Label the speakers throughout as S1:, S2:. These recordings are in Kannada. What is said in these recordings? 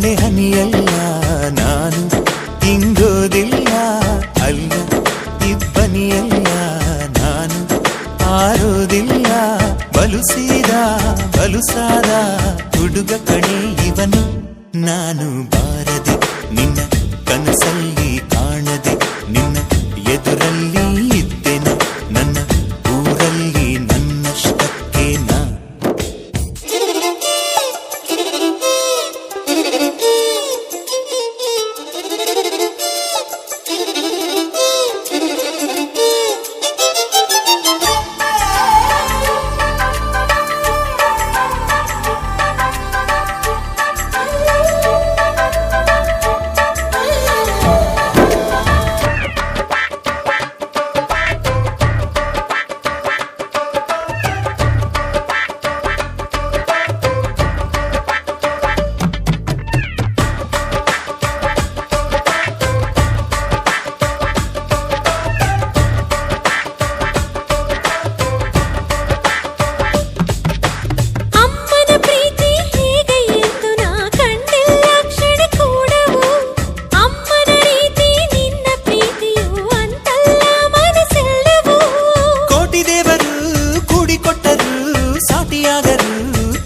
S1: ಮಳೆ ಹನಿಯಲ್ಲ ನಾನು ಇಂಗೋದಿಲ್ಲ ಅಲ್ಲ ಇಬ್ಬನಿಯಲ್ಲ ನಾನು ಆರೋದಿಲ್ಲ ಬಲುಸಾದ ಹುಡುಗ ಕಣೆ ಇವನು ನಾನು ಬಾರದೆ ನಿನ್ನ ಕನಸಲ್ಲಿ ಕಾಣದೆ ನಿನ್ನ ಎದುರಲ್ಲಿ ಇದ್ದೆನ ನನ್ನ ಊರಲ್ಲಿ ನನ್ನಷ್ಟಕ್ಕೆ ನಾ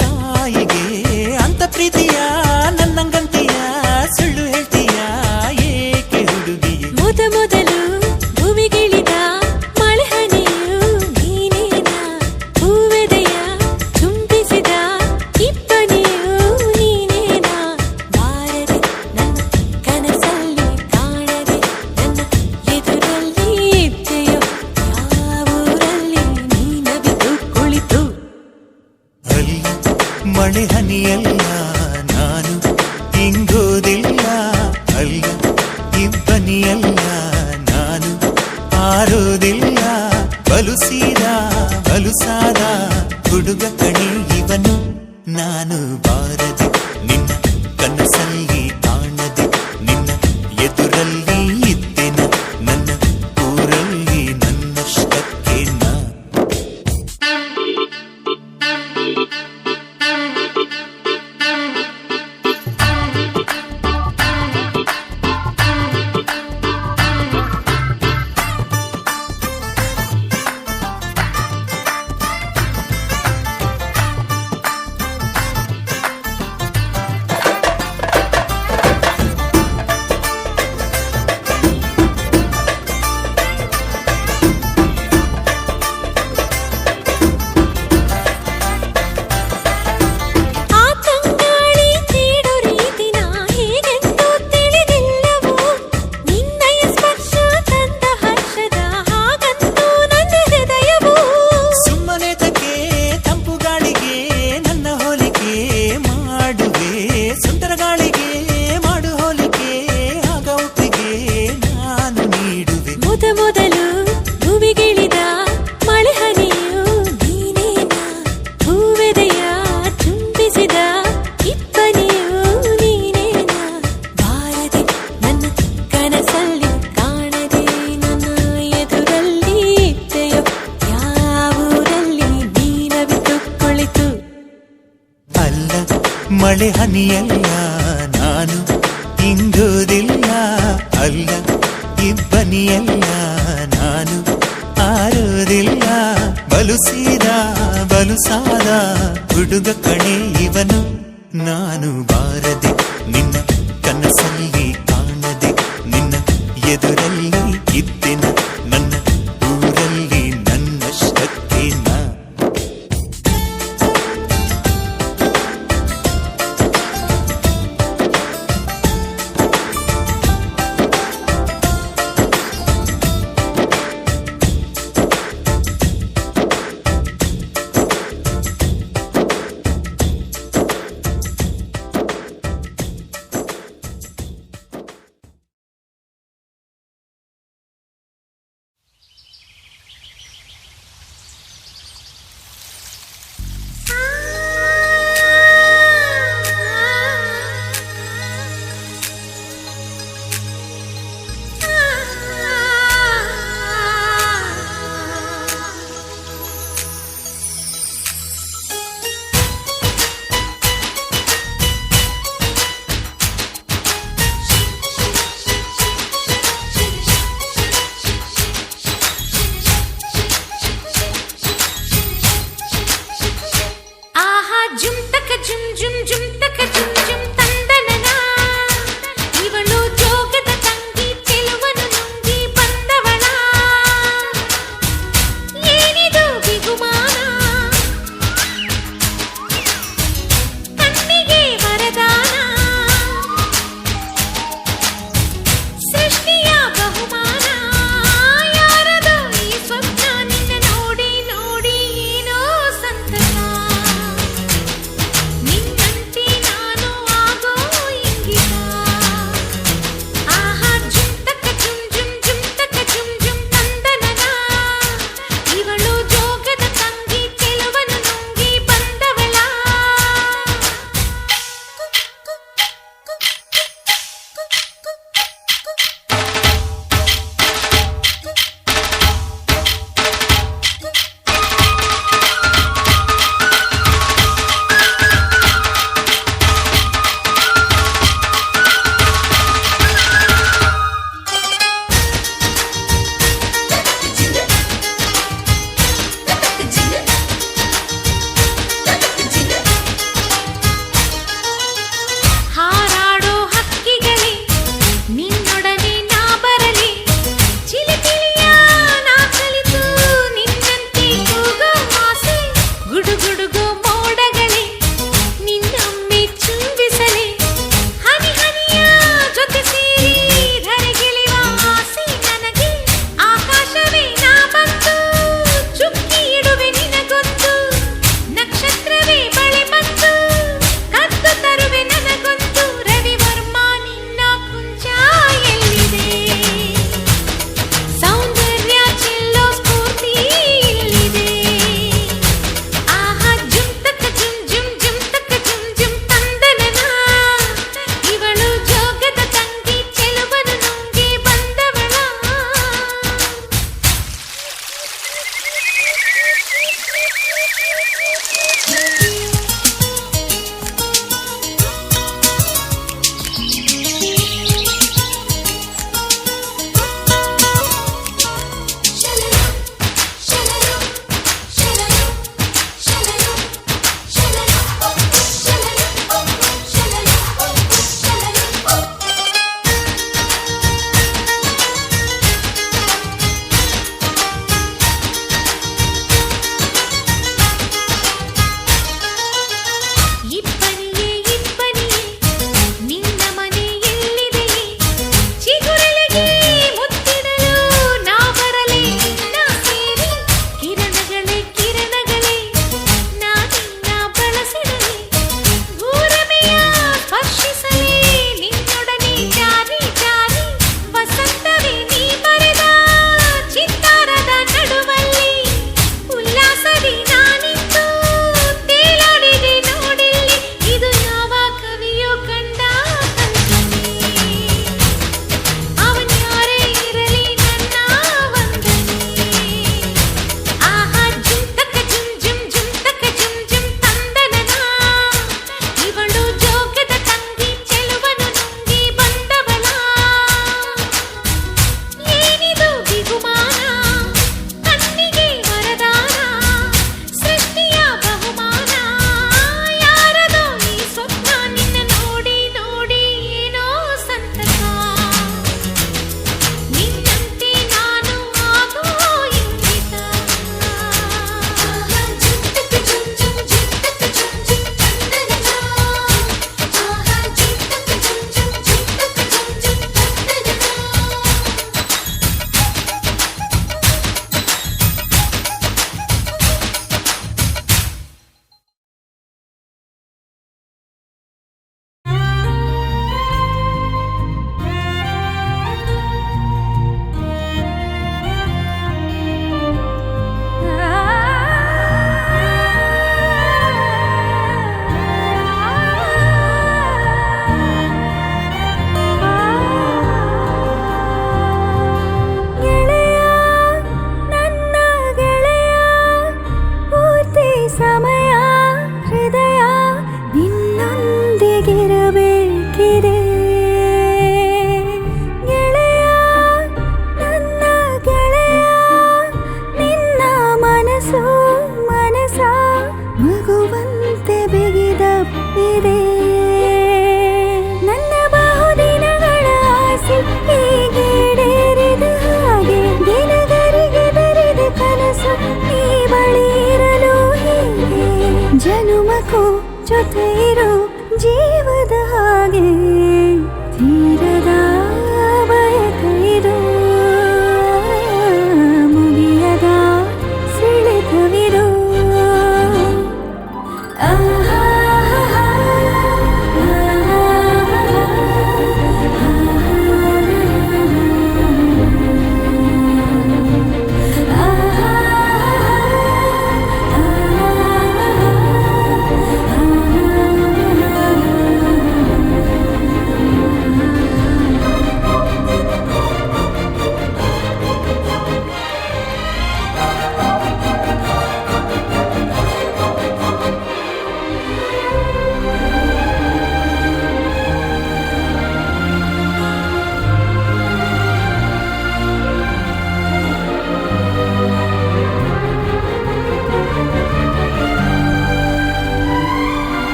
S1: ತಾಯಿಗೆ ಅಂತ ಪ್ರೀತಿಯ ನನ್ನಂಗಂತೀಯ ಸುಳ್ಳು ಹೇಳ್ತೀಯ ಏಕೆ ಹುಡುಗಿಯೇ
S2: ಮೊದಲು ಭೂಮಿಗಿಳಿದ ಮಳೆಹನಿಯು ನೀನೇನ ಹೂವೆದೆಯ ಚುಂಬಿಸಿದ ಇಬ್ಬನಿಯು ನೀನೇನ ಬಾರದೆ ನನ್ನ ಕನಸಲ್ಲಿ ಕಾಣದೆ ನನ್ನ ಎದುರಲ್ಲಿ ಇದ್ದೆಯೋ ಯಾವೂರಲ್ಲಿ ನೀನವಿದು ಕುಳಿತು
S1: ಅಲ್ಲಿ ಮಳೆ ಹನಿಯಲ್ಲ ನಾನು ಇಂಗೋದಿಲ್ಲ ಅಲ್ಲ ಇಬ್ಬನಿಯಲ್ಲ ನಾನು ಆರೋದಿಲ್ಲ ಬಲುಸಾದ ಹುಡುಗ ಕಣೆ ಇವನು ನಾನು ಬಾರದೆ ನಿನ್ನ ಕನಸಲ್ಲಿ ಕಾಣದೆ ನಿನ್ನ ಎದುರಲ್ಲಿ ಇದ್ದೆನ ನನ್ನ ಊರಲ್ಲಿ ನನ್ನಷ್ಟಕ್ಕೆ ನಾ
S2: ಮೊದಲು ಭೂಮಿಗಿಳಿದ ಮಳೆಹನಿಯು ನೀನೇನ ಹೂವೆದೆಯ ಚುಂಬಿಸಿದ ಇಬ್ಬನಿಯು ನೀನೇನ ಬಾರದೆ ನನ್ನ ಕನಸಲ್ಲಿ ಕಾಣದೆ ನನ್ನ ಎದುರಲ್ಲಿ ಇದ್ದೆಯೋ ಯಾವೂರಲ್ಲಿ ನೀನವಿತು ಕುಳಿತು
S1: ಅಲ್ಲ ಮಳೆ ಹನಿಯಲ್ಲ ನಾನು ಇಂಗೋದಿಲ್ಲ ಅಲ್ಲ ಇಬ್ಬನಿಯಲ್ಲ ನಾನು ಆರೋದಿಲ್ಲ ಬಲುಸಾದ ಹುಡುಗ ಕಣೆ ಇವನು ನಾನು ಬಾರದೆ ನಿನ್ನ ಕನಸಲ್ಲಿ ಕಾಣದೆ ನಿನ್ನ ಎದುರಲ್ಲಿ ಇದ್ದೆನ ನನ್ನ ಊರಲ್ಲಿ ನನ್ನಷ್ಟಕ್ಕೆ ನಾ
S3: ಜನುಮಕ್ಕೂ ಜೊತೆ ಇರೋ ಜೀವದ ಹಾಗೆ ತೀರದ ಬಯಕೈದು ಮುಗಿಯದ ಸೆಳೆತವಿದು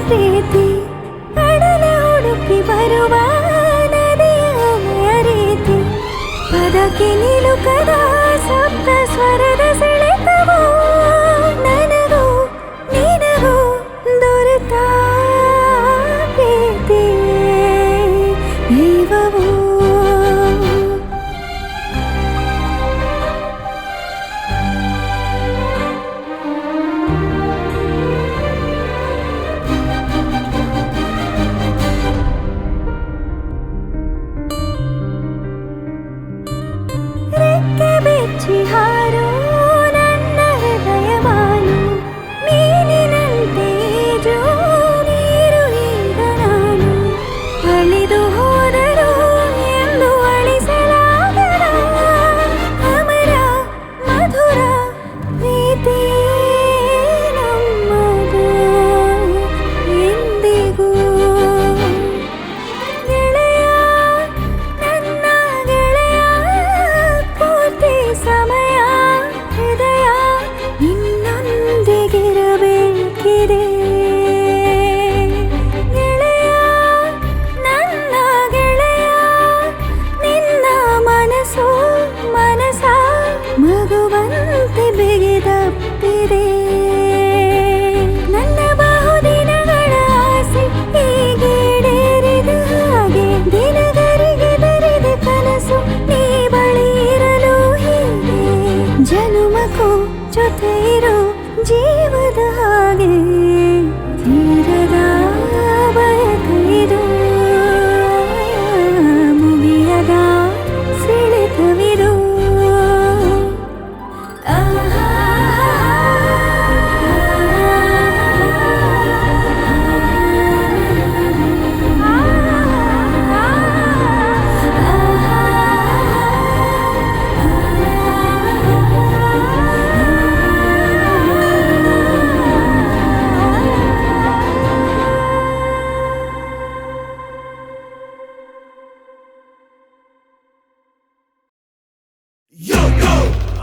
S3: ಪ್ರೀತಿ ಕಡಲ ಹುಡುಕಿ ಬರುವ ನದಿಯ ರೀತಿ ಪದಕ್ಕೆ ನಿಲುಕದ ಸಪ್ತ ಸ್ವರದ ಸೆಳೆತವೋ ನನಗೂ ನಿನಗೂ ದೊರೆತ ಪ್ರೀತಿ ದೈವವೋ ರೆಕ್ಕೆ ಬೆಚ್ಚಿ ಹಾರೋ ನನ್ನ ಜೊತೆ ಇರೋ ಜೀವದ ಹಾಗೆ ತೀರದ ಬಯಕೆಯಿದು ಮುಗಿಯದ ಸೆಳೆತವಿದು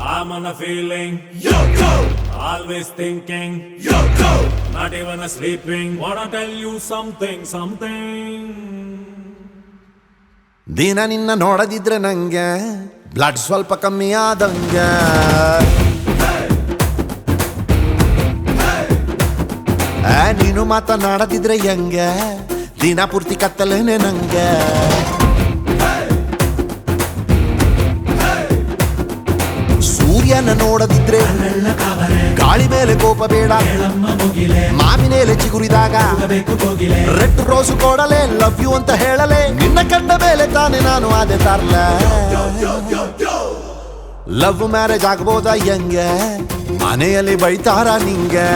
S4: I'm on a feeling, yo yo, always thinking, yo yo, not even a sleeping. Wanna tell you something.
S5: ದಿನ ನಿನ್ನ ನೋಡದಿದ್ರೆ ನಂಗೆ ಬ್ಲಡ್ ಸ್ವಲ್ಪ ಕಮ್ಮಿ ಆದಂಗೆ ನೀನು ಮಾತನಾಡದಿದ್ರೆ ಹೆಂಗೆ ದಿನ ಪೂರ್ತಿ ಕತ್ತಲೇನೆ ನಂಗೆ ಸೂರ್ಯನ ನೋಡದಿದ್ರೆ ಗಾಳಿ ಮೇಲೆ ಕೋಪ ಬೇಡ ಮಾವಿನೇಲೆ ಚಿಗುರಿದಾಗ ರೆಡ್ ರೋಸು ಕೊಡಲೆ ಲವ್ ಯು ಅಂತ ಹೇಳಲೆ ನಿನ್ನ ಕಂಡ ಮೇಲೆ ತಾನೆ ನಾನು ಅದೇ ತರ್ಲ ಲವ್ ಮ್ಯಾರೇಜ್ ಆಗ್ಬೋದಾ ಹೆಂಗೆ ಮನೆಯಲ್ಲಿ ಬೈತಾರ ನಿಂಗೆ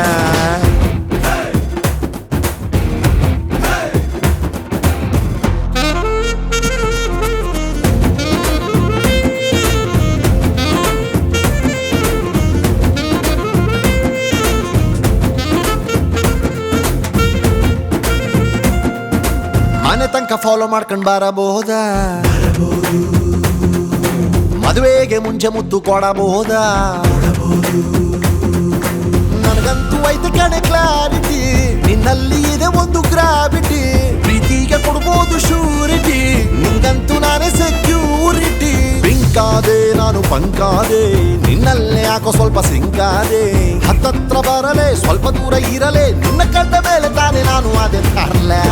S5: ಮನೆ ತನಕ ಫಾಲೋ ಮಾಡ್ಕೊಂಡ್ ಬರಬಹುದಾ ಮದುವೆಗೆ ಮುಂಚೆ ಮುದ್ದು ಕೊಡಬಹುದಾ ನನಗಂತೂ ಐತೆ ಕಣೆ ಕ್ಲಾರಿಟಿ ನಿನ್ನಲ್ಲಿ ಇದೆ ಒಂದು ಗ್ರಾವಿಟಿ ಪ್ರೀತಿಗೆ ಕೊಡ್ಬೋದು ಶೂರಿಟಿ ನಿಂಗಂತೂ ನಾನೇ ಸೆಕ್ಯೂರಿಟಿ ಪಿಂಕಾದೆ ನಾನು ಪಂಕಾದೆ ನಿನ್ನಲ್ಲೇ ಯಾಕೋ ಸ್ವಲ್ಪ ಸಿಂಕಾದೆ ಹತ್ತತ್ರ ಬರಲೆ ಸ್ವಲ್ಪ ದೂರ ಇರಲೆ ನಿನ್ನ ಕಂಡ ಮೇಲೆ ತಾನೆ ನಾನು ಅದೇ ತರ್ಲೆ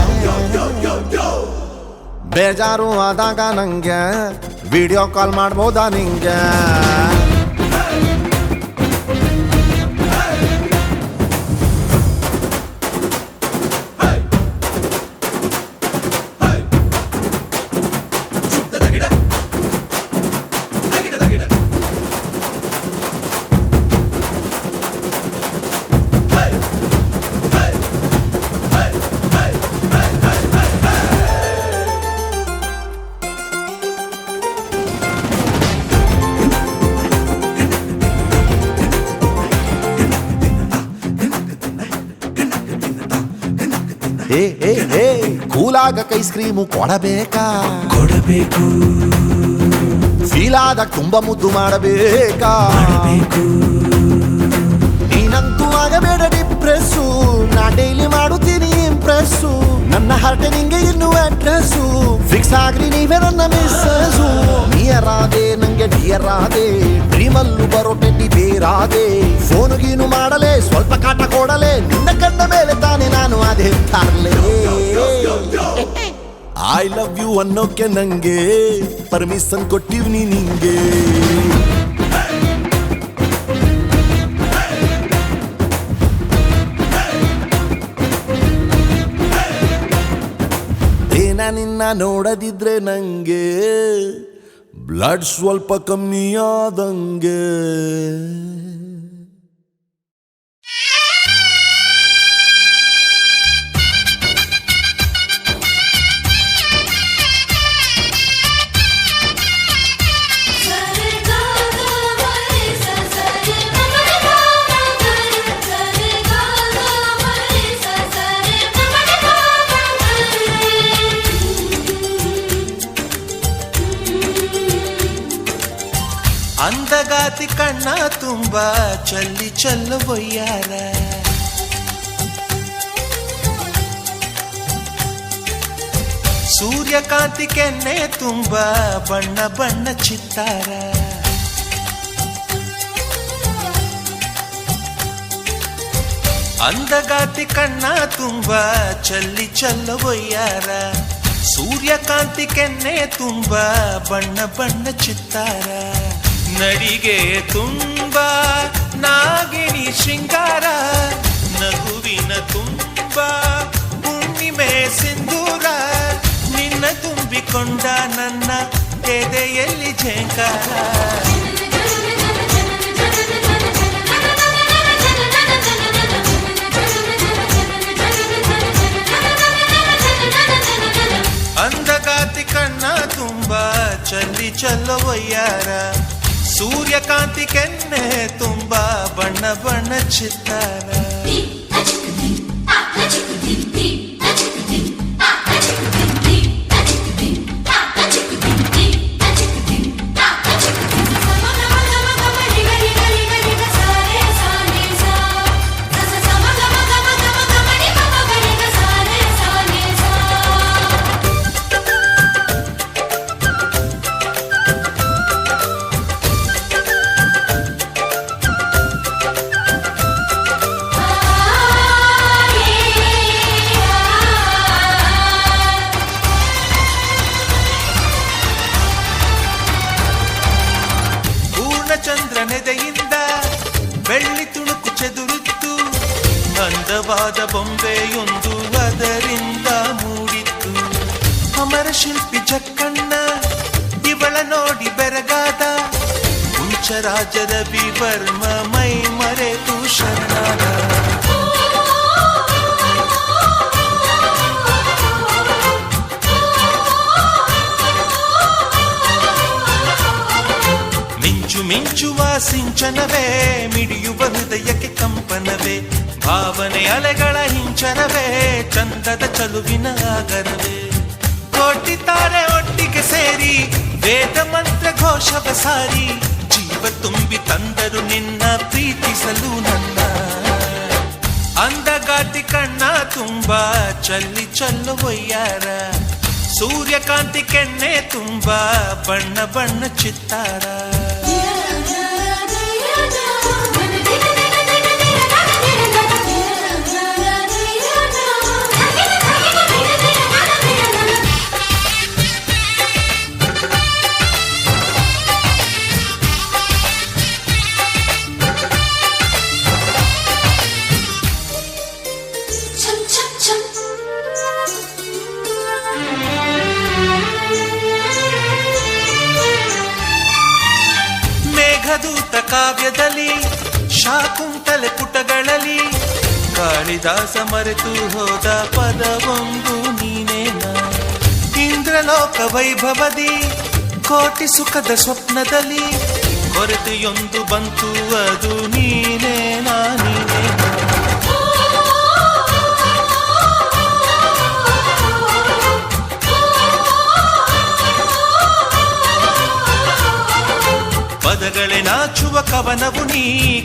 S5: ಬೇಜಾರು ಆದಾಗ ನಂಗೆ ವಿಡಿಯೋ ಕಾಲ್ ಮಾಡ್ಬೋದಾ ನಿಂಗೆ ಕೂಲಾಗ ಐಸ್ ಕ್ರೀಮು ಕೊಡಬೇಕು ಫೀಲಾದಾಗ ತುಂಬಾ ಮುದ್ದು ಮಾಡಬೇಕಾ ನೀನಂತೂ ಆಗಬೇಡ ಡಿಪ್ರೆಸ್ಸು ನಾ ಡೈಲಿ ಮಾಡುತ್ತೀನಿ ಇಂಪ್ರೆಸ್ಸು ನನ್ನ ಹಾರ್ಟೆ ನಿಂಗೆ ಇನ್ನು ಅಡ್ರೆಸ್ಸು ಫಿಕ್ಸ್ ಆಗ್ರಿ ನೀವೇ ನನ್ನ ಮಿಸ್ಸು ನಿಯರ್ ಆದೆ ನಂಗೆ ಡಿಯರ್ ಆದೆ ಡ್ರೀಮಲ್ಲೂ ಬರೋ ಟೆಡ್ಡಿ ಬೇರಾದೆ ಫೋನು ಗೀನು ಮಾಡಲೆ ಸ್ವಲ್ಪ ಕಾಟ ಕೊಡಲೆ ನಿನ್ನ ಕಂಡ ಮೇಲೆ ತಾನೆ ನಾನು ಅದೇ ತರ್ಲೆ ಐ ಲವ್ ಯು ಅನ್ನೋಕೆ ನಂಗೆ ಪರ್ಮಿಷನ್ ಕೊಟ್ಟಿವ್ನಿ ನಿಂಗೆ ದಿನ ನಿನ್ನ ನೋಡದಿದ್ರೆ ನಂಗೆ ಬ್ಲಡ್ ಸ್ವಲ್ಪ ಕಮ್ಮಿ ಆದಂಗೆ
S1: ಅಂದಗಾತಿ ಕಣ್ಣ ತುಂಬ ಚಲ್ಲಿ ಚೆಲ್ಲುವಯ್ಯಾರ ಸೂರ್ಯಕಾಂತಿ ಕೆನ್ನೆ ತುಂಬ ಬಣ್ಣ ಬಣ್ಣ ಚಿತ್ತಾರ ಅಂದಗಾತಿ ಕಣ್ಣ ತುಂಬ ಚಲ್ಲಿ ಚೆಲ್ಲುವಯ್ಯಾರ ಸೂರ್ಯಕಾಂತಿ ಕೆನ್ನೆ ತುಂಬ ಬಣ್ಣ ಬಣ್ಣ ಚಿತ್ತಾರ ನಡಿಗೆ ತುಂಬ ನಾಗಿಣಿ ಶೃಂಗಾರ ನಗುವಿನ ತುಂಬ ಹುಣ್ಣಿಮೆ ಸಿಂಧೂರ ನಿನ್ನ ತುಂಬಿಕೊಂಡ ನನ್ನ ಎದೆಯಲ್ಲಿ ಝೇಂಕಾರ ಅಂದಗಾತಿ ಕಣ್ಣ ತುಂಬ ಚಲ್ಲಿ ಚಲ್ಲವಯ್ಯಾರ ಸೂರ್ಯಕಾಂತಿ ಕೆನ್ನೆ ತುಂಬ ಬಣ್ಣ ಬಣ್ಣ ಚಿತ್ತಾರ ಚಂದ್ರನೆದೆಯಿಂದ ಬೆಳ್ಳಿ ತುಣುಕು ಚೆದುರಿತ್ತು ಅಂದವಾದ ಬೊಂಬೆಯೊಂದು ಅದರಿಂದ ಮೂಡಿತ್ತು ಅಮರ ಶಿಲ್ಪಿ ಜಕ್ಕಣ್ಣ ಇವಳ ನೋಡಿ ಬೆರಗಾದ ಹುಂಚರಾಜದ ವಿವರ್ಮ ಮೈ ಮರೆತು ಶರಣಾದ ಮಿಂಚುವ ಸಿಂಚನವೇ ಮಿಡಿಯುವ ಹೃದಯಕ್ಕೆ ಕಂಪನವೇ ಭಾವನೆ ಅಲೆಗಳ ಹಿಂಚನವೇ ಚಂದದ ಚಲುವಿನ ಆಗರವೇ ಕೋಟಿ ತಾರೆ ಒಟ್ಟಿಗೆ ಸೇರಿ ವೇದ ಮಂತ್ರ ಘೋಷವ ಸಾರಿ ಜೀವ ತುಂಬಿ ತಂದರು ನಿನ್ನ ಪ್ರೀತಿಸಲು ನನ್ನ ಅಂದಗಾತಿ ಕಣ್ಣ ತುಂಬ ಚಲ್ಲಿ ಚಲ್ಲುವಯ್ಯಾರ ಸೂರ್ಯಕಾಂತಿ ಕೆನ್ನೆ ತುಂಬ ಬಣ್ಣ ಬಣ್ಣ ಚಿತ್ತಾರ ಮೇಘದೂತ ಕಾವ್ಯದಲ್ಲಿ ಶಾಕುಂತಲೆ ಪುಟಗಳಲ್ಲಿ ಕಾಳಿದಾಸ ಮರೆತು ಹೋದ ಪದವೊಂದು ನೀನೇನ ಇಂದ್ರಲೋಕ ವೈಭವದಿ ಕೋಟಿ ಸುಖದ ಸ್ವಪ್ನದಲ್ಲಿ ಕೊರತೆಯೊಂದು ಬಂತು ಅದು ನೀನೇನಾ ನೀನೇನ ಪದಗಳೇ ನಾಚುವ ಕವನವು ನೀ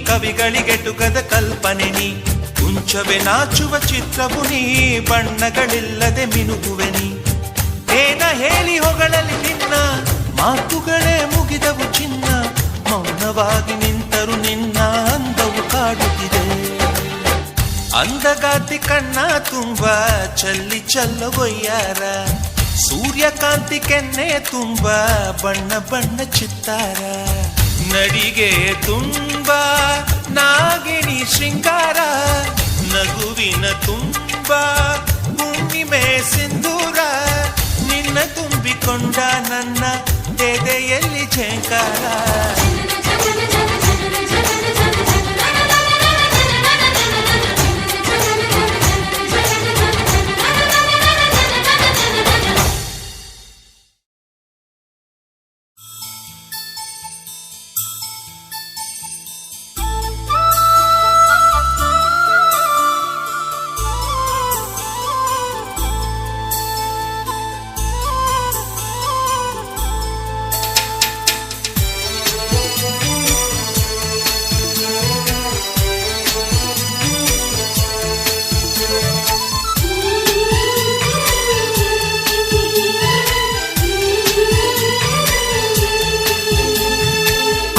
S1: ಕವಿಗಳಿಗೆಟುಕದ ಕಲ್ಪನೆ ನೀ ಕುಂಚವೇ ನಾಚುವ ಚಿತ್ರವು ನೀ ಬಣ್ಣಗಳಿಲ್ಲದೆ ಮಿನುಗುವೆ ನೀ ಏನ ಹೇಳಿ ಹೊಗಳಲ್ಲಿ ನಿನ್ನ ಮಾತುಗಳೇ ಮುಗಿದವು ಚಿನ್ನ ಮೌನವಾಗಿ ನಿಂತರು ನಿನ್ನ ಅಂದವು ಕಾಡುತ್ತಿದೆ ಅಂದಗಾತಿ ಕಣ್ಣ ತುಂಬ ಚಲ್ಲಿ ಚಲ್ಲವಯ್ಯಾರ ಸೂರ್ಯಕಾಂತಿ ಕೆನ್ನೆ ತುಂಬ ಬಣ್ಣ ಬಣ್ಣ ಚಿತ್ತಾರ ನಡಿಗೆ ತುಂಬ ನಾಗಿಣಿ ಶೃಂಗಾರ ನಗುವಿನ ತುಂಬ ಹುಣ್ಣಿಮೆ ಸಿಂಧೂರ ನಿನ್ನ ತುಂಬಿಕೊಂಡ ನನ್ನ ಎದೆಯಲ್ಲಿ ಝೇಂಕಾರ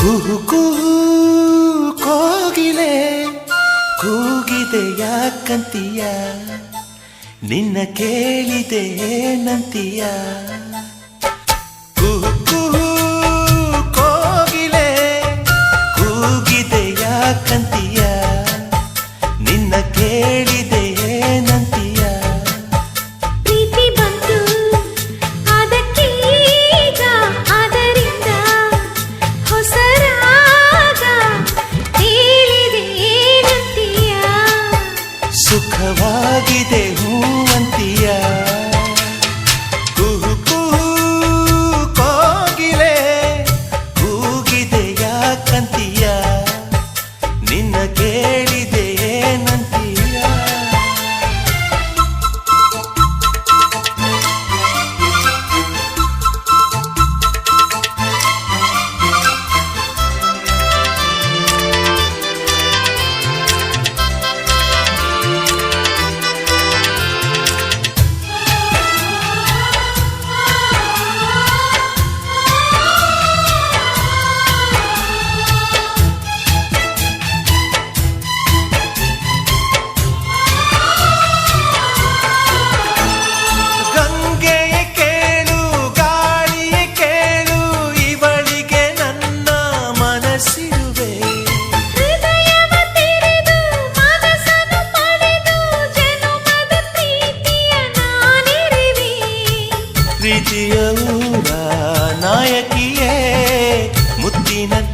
S1: ಕುಹು ಕುಹು ಕೋಗಿಲೆ ಕೂಗಿದೆ ಯಾಕಂತೀಯ ನಿನ್ನ ಕೇಳಿದೆ ಏನಂತೀಯ ಕುಹು ಕುಹು ಕೋಗಿಲೆ ಕೂಗಿದೆ ಯಾಕ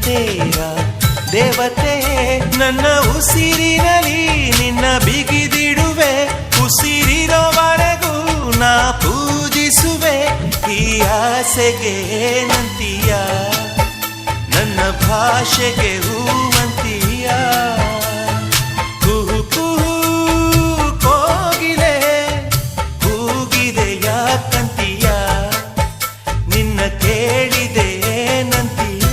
S1: ತೇರ ದೇವತೆ ನನ್ನ ಉಸಿರಿನಲ್ಲಿ ನಿನ್ನ ಬಿಗಿದಿಡುವೆ ಉಸಿರಿರೋವರೆಗೂ ನಾ ಪೂಜಿಸುವೆ ಈ ಆಸೆಗೆ ನಂತೀಯ ನನ್ನ ಭಾಷೆಗೆ ಹೂವಂತೀಯ ಕುಹು ಕುಹು ಕೋಗಿಲೆ ಕೂಗಿದೆ ಯಾಕಂತೀಯ ನಿನ್ನ ಕೇಳಿದೆ ಏನಂತೀಯ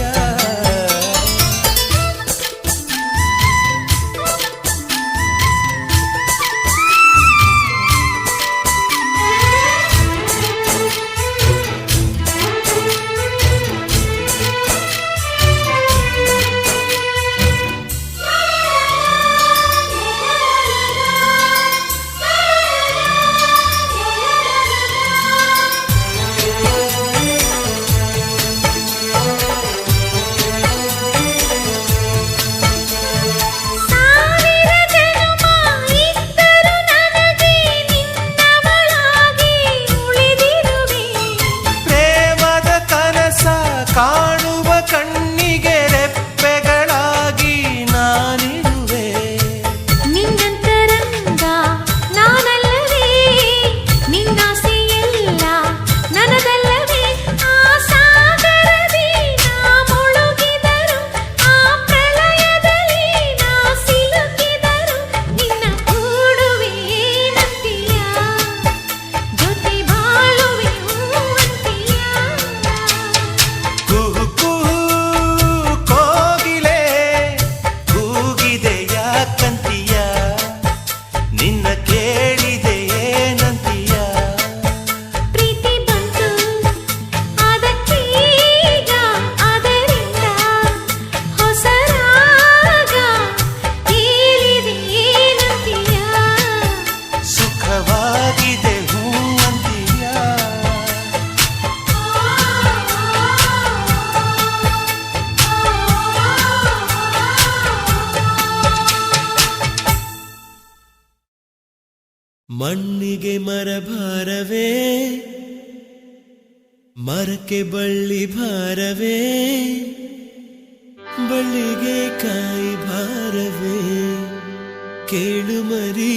S1: ಕಾಣುವ ಕಣ್ಣಿಗೆ ರೆಪ್ಪೆಗಳಾಗಿ ನಾನಿರುವೆ
S2: ನಿನ್ನಂತರಂಗ ನಾನಲ್ಲವೇ ನಿನ್ನಾಸೆಯೆಲ್ಲ ನನದಲ್ಲವೇ ಆ ಸಾಗರದಿ ನಾ ಮುಳುಗಿದರು ಆ ಪ್ರಳಯದಲ್ಲಿ ನಾ ಸಿಲುಕಿದರು ನಿನ್ನ ಕೂಡುವೆ ನಂತಿಯ ಜೊತೆ ಬಾಳುವೆ ಹೂವಂತಿಯ
S1: ಕುಹು ಕುಹು ಕೋಗಿಲೆ ಕೂಗಿದೆ ಯಾಕಂತೀಯ ನಿನ್ನ ಕೇಳಿದೆ ಏನಂತೀಯ
S2: ಪ್ರೀತಿ ಬಂತು ಅದಕ್ಕೀಗ ಅದರಿಂದ ಹೊಸ ರಾಗ ಕೇಳಿದೆ ಏನಂತೀಯ
S1: ಸುಖವಾಗಿದೆ ಹೂವಂತೀಯ ಮಣ್ಣಿಗೆ ಮರ ಭಾರವೇ ಮರಕ್ಕೆ ಬಳ್ಳಿ ಭಾರವೇ ಬಳ್ಳಿಗೆ ಕಾಯಿ ಭಾರವೇ ಕೇಳು ಮರಿ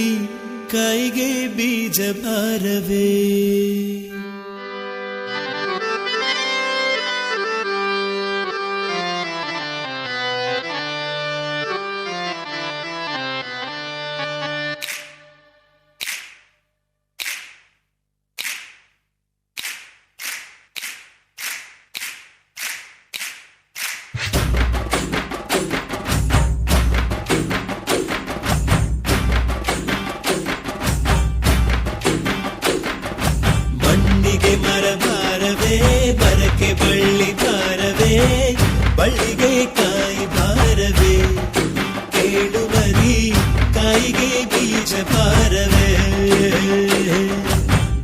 S1: ಕಾಯಿಗೆ ಬೀಜ ಭಾರವೇ ಮಣ್ಣಿಗೆ ಮರ ಭಾರವೇ ಮರಕ್ಕೆ ಬಳ್ಳಿ ಭಾರವೇ ಬಳ್ಳಿಗೆ ಕಾಯಿ ಭಾರವೇ ಕೇಳು ಮರಿ ಕಾಯಿಗೆ ಬೀಜ ಭಾರವೇ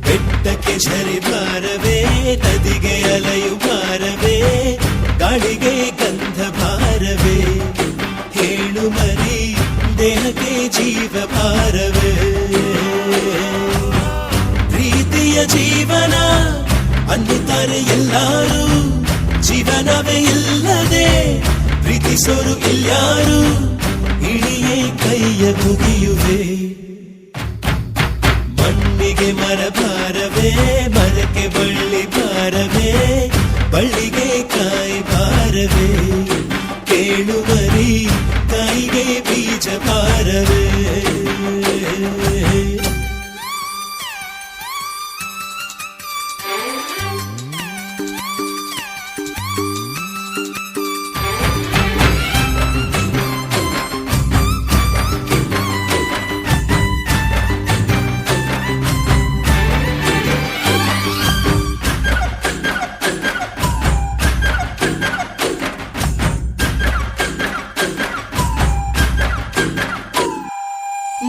S1: ಬೆಟ್ಟಕ್ಕೆ ಝರಿ ಭಾರವೇ ನದಿಗೆ ಅಲೆಯು ಭಾರವೇ ಗಾಳಿಗೆ ಗಂಧ ಭಾರವೇ ಹೇಳು ಮರಿ ದೇಹಕ್ಕೆ ಜೀವ ಭಾರವೇ ಪ್ರೀತಿಯ ಜೀವನ ಅನ್ನುತ್ತಾರೆ ಎಲ್ಲರೂ ಜೀವನವೇ ಇಲ್ಲದೆ ಪ್ರೀತಿಸೋರು ಇಲ್ಯಾರು ಇಳಿಯೇ ಕೈಯ ಮುಗಿಯುವೆ ಮಣ್ಣಿಗೆ ಮರ ಭಾರವೇ ಮರಕ್ಕೆ ಬಳ್ಳಿ ಭಾರವೇ ಬಳ್ಳಿಗೆ ಕಾಯಿ ಭಾರವೇ ಕೇಳು ಮರಿ ಕಾಯಿಗೆ ಬೀಜ ಭಾರವೇ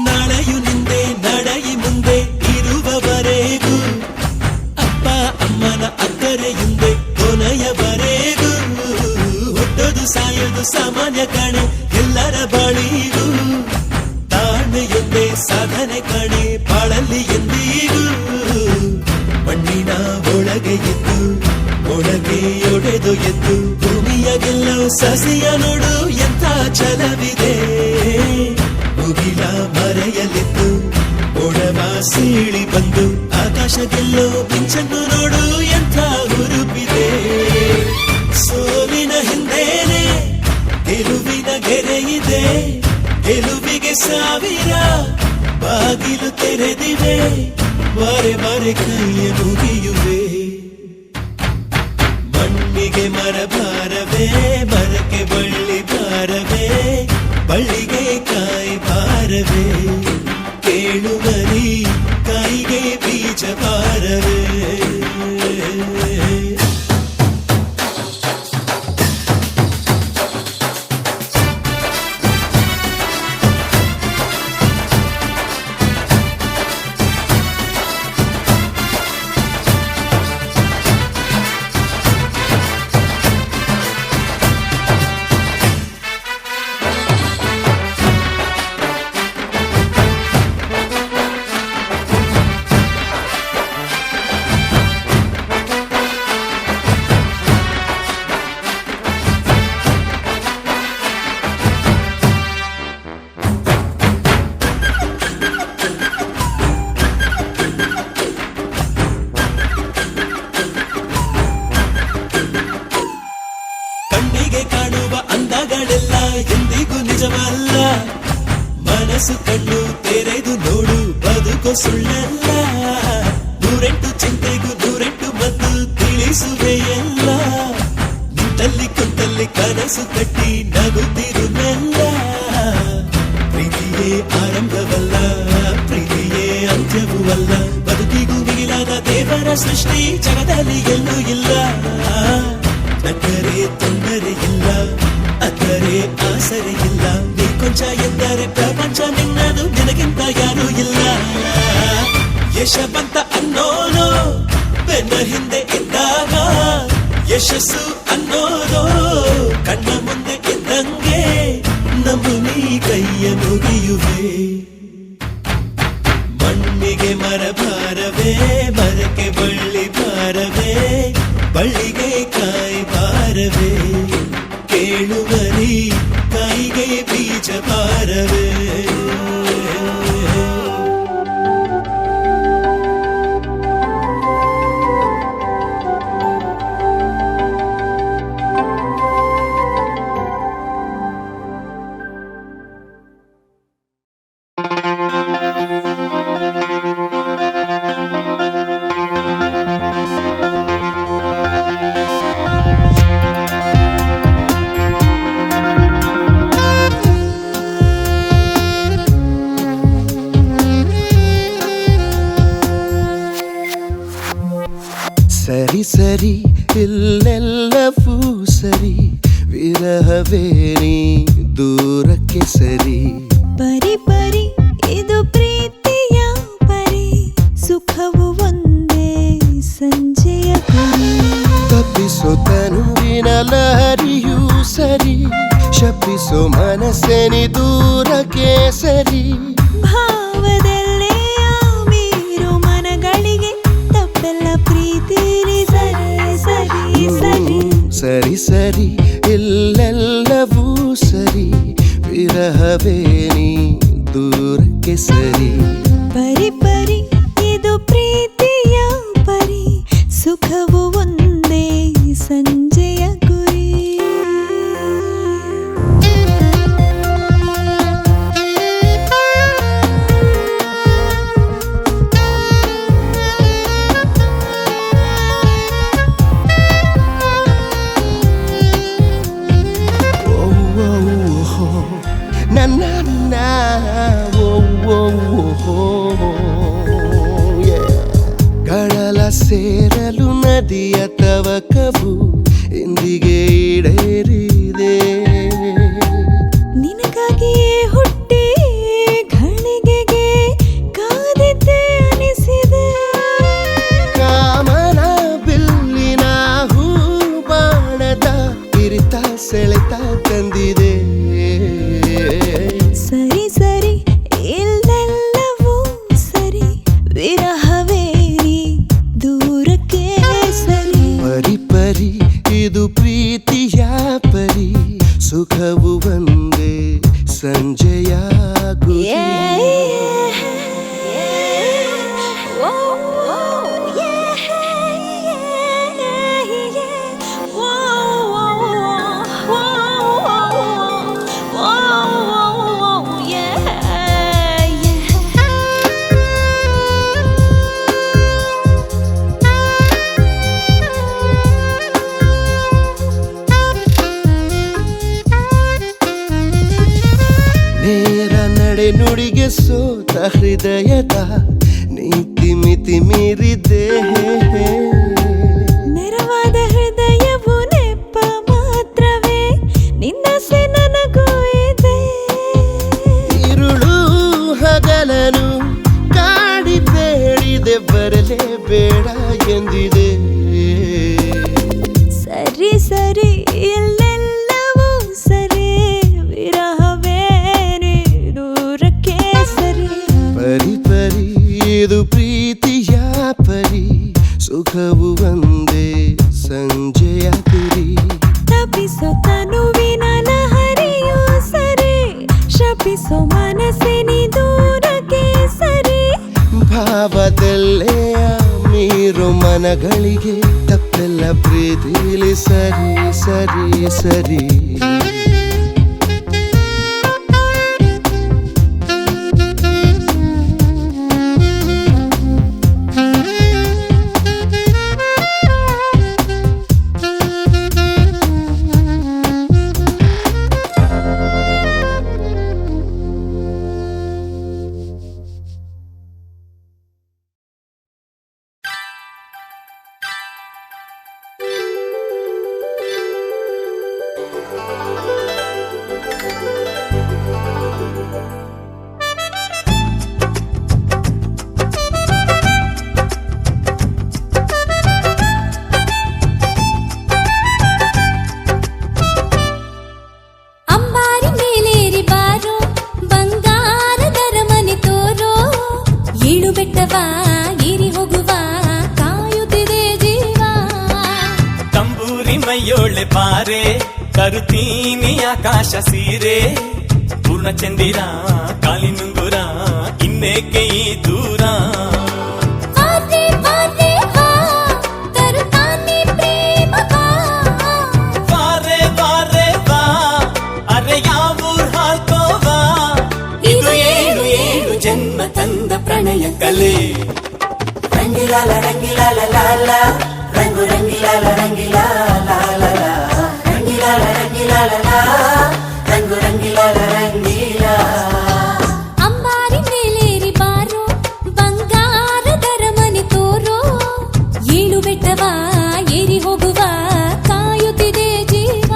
S1: ನಾಳೆಯು ನಿಂದೆ ನಡೆಯಿ ಮುಂದೆ ಇರುವವರೆಗೂ ಅಪ್ಪ ಅಮ್ಮನ ಅಕ್ಕರೆಯುಂದೆ ಕೊನೆಯವರೆಗೂ ಹುಟ್ಟೋದು ಸಾಯೋದು ಸಾಮಾನ್ಯ ಕಣೆ ಎಲ್ಲರ ಬಾಳಿಗೂ ತಾಳ್ಮೆಯೊಂದೇ ಸಾಧನೆ ಕಣೆ ಬಾಳಲ್ಲಿ ಎಂದಿಗೂ ಮಣ್ಣಿನ ಒಳಗೆ ಎದ್ದು ಒಳಗೆ ಒಡೆದು ಎದ್ದು ಭೂಮಿಯ ಎಲ್ಲೋ ಸಸಿಯ ನೋಡು ಎಂಥ ಛಲವಿದೆ ಮುಗಿಲ ಮರೆಯಲಿದ್ದು ಒಡವ ಸೀಳಿ ಬಂದು ಆಕಾಶಗೆಲ್ಲೋ ಮಿಂಚನ್ನು ನೋಡು ಎಂಥ ಹುರುಪಿದೆ ಸೋಲಿನ ಹಿಂದೇನೆ ಗೆಲುವಿನ ಗೆರೆಯಿದೆ ಗೆಲುವಿಗೆ ಸಾವಿರ ಬಾಗಿಲು ತೆರೆದಿವೆ ಬಾರೆ ಬಾರೆ ಕೈಯ ಮುಗಿಯುವೆ ಮಣ್ಣಿಗೆ ಮರ ಭಾರವೇ ಮರಕ್ಕೆ ಬಳ್ಳಿ ಭಾರವೇ ಬಳ್ಳಿಗೆ ಕಾಯಿ ಭಾರವೇ ಕೇಳುವರಿ ಕಾಯಿಗೆ ಬೀಜ ಭಾರವೇ ಕಣ್ಣಿಗೆ ಕಾಣುವ ಅಂದಗಳೆಲ್ಲ ಎಂದಿಗೂ ನಿಜವಲ್ಲ ಮನಸ್ಸು ಕಣ್ಣು ತೆರೆದು ನೋಡು ಬದುಕು ಸುಳ್ಳಲ್ಲ ನೂರೆಂಟು ಚಿಂತೆಗೂ ನೂರೆಂಟು ಮದ್ದು ತಿಳಿಸುವೆ ಎಲ್ಲ ನಿಂತಲ್ಲಿ ಕುಂತಲ್ಲಿ ಕನಸು ಕಟ್ಟಿ ನಗುತ್ತಿರು ಮೆಲ್ಲ ಪ್ರೀತಿಯೇ ಆರಂಭವಲ್ಲ ಪ್ರೀತಿಯೇ ಅಂತ್ಯವೂ ಅಲ್ಲ ಬದುಕಿಗೂ ಮಿಗಿಲಾದ ದೇವರ ಸೃಷ್ಟಿ ಜಗದಲ್ಲಿ ಎಲ್ಲೂ ಇಲ್ಲ ನಕ್ಕರೆ ತೊಂದರೆ ಇಲ್ಲ ಅಕ್ಕರೆ ಆಸರೆ ಇಲ್ಲ ನೀ ಕೊಂಚ ಎಂದರೆ ಪ್ರಪಂಚ ನಿನ್ನದು ನಿನಗಿಂತ ಯಾರೂ ಇಲ್ಲ ಯಶವಂತ ಅನ್ನೋನು ಬೆನ್ನ ಹಿಂದೆ ಇದ್ದಾಗ ಯಶಸ್ಸು ಅನ್ನೋದು ಕಣ್ಣ ಮುಂದೆ ಇದ್ದಂಗೆ ನಂಬು ನೀ ಕೈಯ ಮುಗಿಯುವೆ ಮಣ್ಣಿಗೆ ಮರ ಭಾರವೇ ಮರಕ್ಕೆ ಬಳ್ಳಿ ಭಾರವೇ ಬಳ್ಳಿಗೆ ಕಾಯಿ ಭಾರವೇ ಕೇಳುವರಿ ಕಾಯಿಗೆ ಬೀಜ ಭಾರವೇ
S5: ಸರಿ ಸರಿ ಇಲ್ಲೆಲ್ಲವೂ ಸರಿ ವಿರಹವೇ ನೀ ದೂರಕ್ಕೆ ಸರಿ
S3: ಪರಿ ಪರಿ ಇದು ಪ್ರೀತಿಯ ಪರಿ ಸುಖವು ಒಂದೇ ಸಂಜೆಯ ಗುರಿ
S5: ತಪ್ಪಿಸೋ ತನುವಿನ ಲಹರಿಯೂ ಸರಿ ಶಪಿಸೋ ಮನಸ್ಸೆನಿ ದೂರಕ್ಕೆ ಸರಿ
S3: ಭಾವದಲ್ಲೇ ಮೀರು ಮನಗಳಿಗೆ ತಪ್ಪೆಲ್ಲ ಪ್ರೀತಿಲಿ ಸರಿ ಸರಿ ಸರಿ
S5: ಸರಿ ಸರಿ ಇಲ್ಲೆಲ್ಲವೂ ಸರಿ ವಿರಹವೇ ನೀ ದೂರಕ್ಕೆ ಸರಿ
S3: ಪರಿ ಪರಿ ಇದು ಪ್ರೀತಿಯ ಪರಿ ಸುಖವು ಒಂದೇ ಸಂಜೆಯ ಗುರಿ
S5: ನನ್ನ ಕಡಲ ಸೇರಲು ನದಿಯ ತವಕವು ಇಂದಿಗೆ ಈಡೇರಿದೆ
S3: ನಿನಗಾಗಿಯೇ ಹುಟ್ಟಿ ಘಳಿಗೆಗೆ ಕಾದಿದ್ದೆ ಅನಿಸಿದೆ
S5: ಕಾಮನ ಬಿಲ್ಲಿನ ಹೂ ಬಾಣದ ಇರಿತ ಸೆಳೆತ ತಂದಿದೆ
S3: ಸರಿ ಸರಿ ಇಲ್ಲೆಲ್ಲವೂ ಸರಿ ವಿರಹವೇ ನೀ ದೂರಕ್ಕೆ ಸರಿ
S5: ಪರಿ ಪರಿ ಇದು ಪ್ರೀತಿಯ ಪರಿ ಸುಖವು ಒಂದೇ ಸಂಜೆಯಾಗುವುದೇ. ನೇರ ನಡೆ ನುಡಿಗೆ ಸೋತ ಹೃದಯದ ನೀತಿ ಮಿತಿ ಮೀರಿದೆ.
S3: ನೆರವಾದ ಹೃದಯವು ನೆಪ ಮಾತ್ರವೇ ನಿನ್ನಸೆ ನನಗೂ ಇದೆ.
S5: ഇരുಳು ಹಗಲನು ಕಾಡಿ ಬೇಡಿದೆ ಬರಲೇಬೇಡ ಎಂದಿದೆ.
S3: ಸರಿ ಸರಿ ಎಲ್ಲೆಲ್ಲವೂ ಸರಿ, ವಿರಹವೇನೆ ದೂರಕ್ಕೆ ಸರಿ.
S5: ಪರಿ ಪರಿ ಇದು ಪ್ರೀತಿಯ ಪರಿ, ಸುಖವು ಒಂದೇ ಸಂಜೆಯ ಗುರಿ.
S3: ತಪಿಸೋ ತನುವಿನ ಲಹರಿಯೂ ಸರಿ, ಶಪಿಸೋ ಮನಸ್ಸಿನಿ ದೂರಕ್ಕೆ ಸರಿ.
S5: ಭಾವದಲ್ಲೇ ಮೀರೋ ಮನಗಳಿಗೆ ತಪ್ಪೆಲ್ಲ ಪ್ರೀತಿಲಿ ಸರಿ ಸರಿ ಸರಿ.
S2: ಅಂಬಾರಿ ಮೇಲೇರಿ ಬಾರೋ, ಬಂಗಾರದರ ಮನೆ ತೋರೋ. ಏಳು ಬೆಟ್ಟವ ಏರಿ ಹೋಗುವ ಕಾಯುತ್ತಿದೆ ಜೀವ.
S1: ತಂಬೂರಿ ಮೈಯೋಳೆ ಬಾರೆ, ತರುತ್ತೀನಿ ಆಕಾಶ ಸೀರೆ. ಪೂರ್ಣಚಂದಿರ ಕಾಲಿನುಂಗುರ, ಇನ್ನೇಕೆ ಈ ದೂರ.
S2: ಬಾರೆ ಬಾರೆ ಬಾ, ತರುತ್ತಾನೆ ಪ್ರೇಮ ಬಾ.
S1: ಬಾರೆ ಬಾರೆ ಬಾ, ಅರೆ ಯಾವೂರ್ ಹಾಕೋವಾ. ಇದು ಏಳು ಏಳು ಜನ್ಮ ತಂದ ಪ್ರಣಯ ಕಲೆ. ರಂಗಿಲಾಲ ರಂಗಿಲಾಲ ಲಾಲ, ರಂಗು ರಂಗಿಲಾಲ ರಂಗಿಲಾಲ ಲಾಲ, ರಂಗಿಲಾಲ ರಂಗಿಲಾಲ ಲಾ, ರಂಗು ರಂಗಿಲಾಲ ರಂಗಿಲಾ.
S2: ಅಂಬಾರಿ ಮೇಲೇರಿ ಬಾರೋ, ಬಂಗಾರದರ ಮನೆ ತೋರೋ. ಏಳು ಬೆಟ್ಟವ ಏರಿ ಹೋಗುವ ಕಾಯುತ್ತಿದೆ ಜೀವ.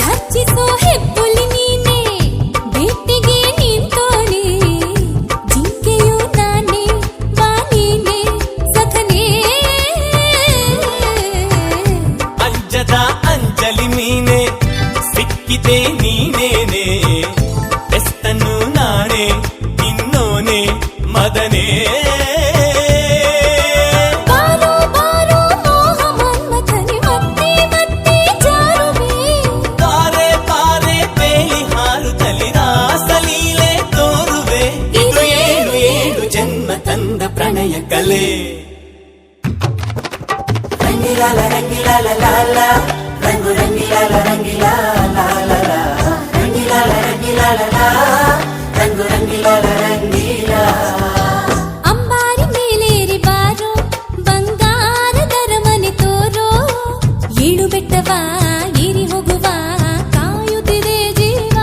S2: ಧರ್ಚಿಸೋ ಹೆಬ್ಬುಲಿ ನೀನೆ, ಬೇಟೆಗೆ ನಿಂತೋನೆ. ಜಿಂಕೆಯು ನಾನೇ, ಬಾ ನೀನೆ ಸಖನೇ.
S1: ಅಂಜದ ಅಂಜಲಿ ನೀನೆ, ಸಿಕ್ಕಿದೆ ನೀನೇನೆ. ಎಸ್ತನ್ನು ನಾಣೆ, ಇನ್ನೋನೆ ಮದನೇ.
S2: ಬಾರೋ ಬಾರೋ ಮೋಹ ಮನ್ಮಥನೆ, ಮತ್ತೆ ಮತ್ತೆ ಜಾರುವೆ.
S1: ಬಾರೆ ಬಾರೆ ಬೇಲಿ ಹಾರುತ್ತಲಿ ರಾಸಲೀಲೆ ತೋರುವೆ. ಇದು ಏಳು ಏಳು ಜನ್ಮ ತಂದ ಪ್ರಣಯ ಕಲೆ. ರಂಗಿಲಾಲ ರಂಗಿಲಾಲ ಲಾಲ, ರಂಗು ರಂಗಿಲಾಲ ರಂಗಿಲಾಲ ಲಾಲ, ರಂಗಿಲಾಲ ರಂಗಿಲಾಲ ಲಾ, ರಂಗು ರಂಗಿಲಾಲ ರಂಗಿಲಾ.
S2: ಅಂಬಾರಿ ಮೇಲೇರಿ ಬಾರೋ, ಬಂಗಾರದರ ಮನೆ ತೋರೋ. ಏಳು ಬೆಟ್ಟವ ಏರಿ ಹೋಗುವ ಕಾಯುತ್ತಿದೆ ಜೀವ.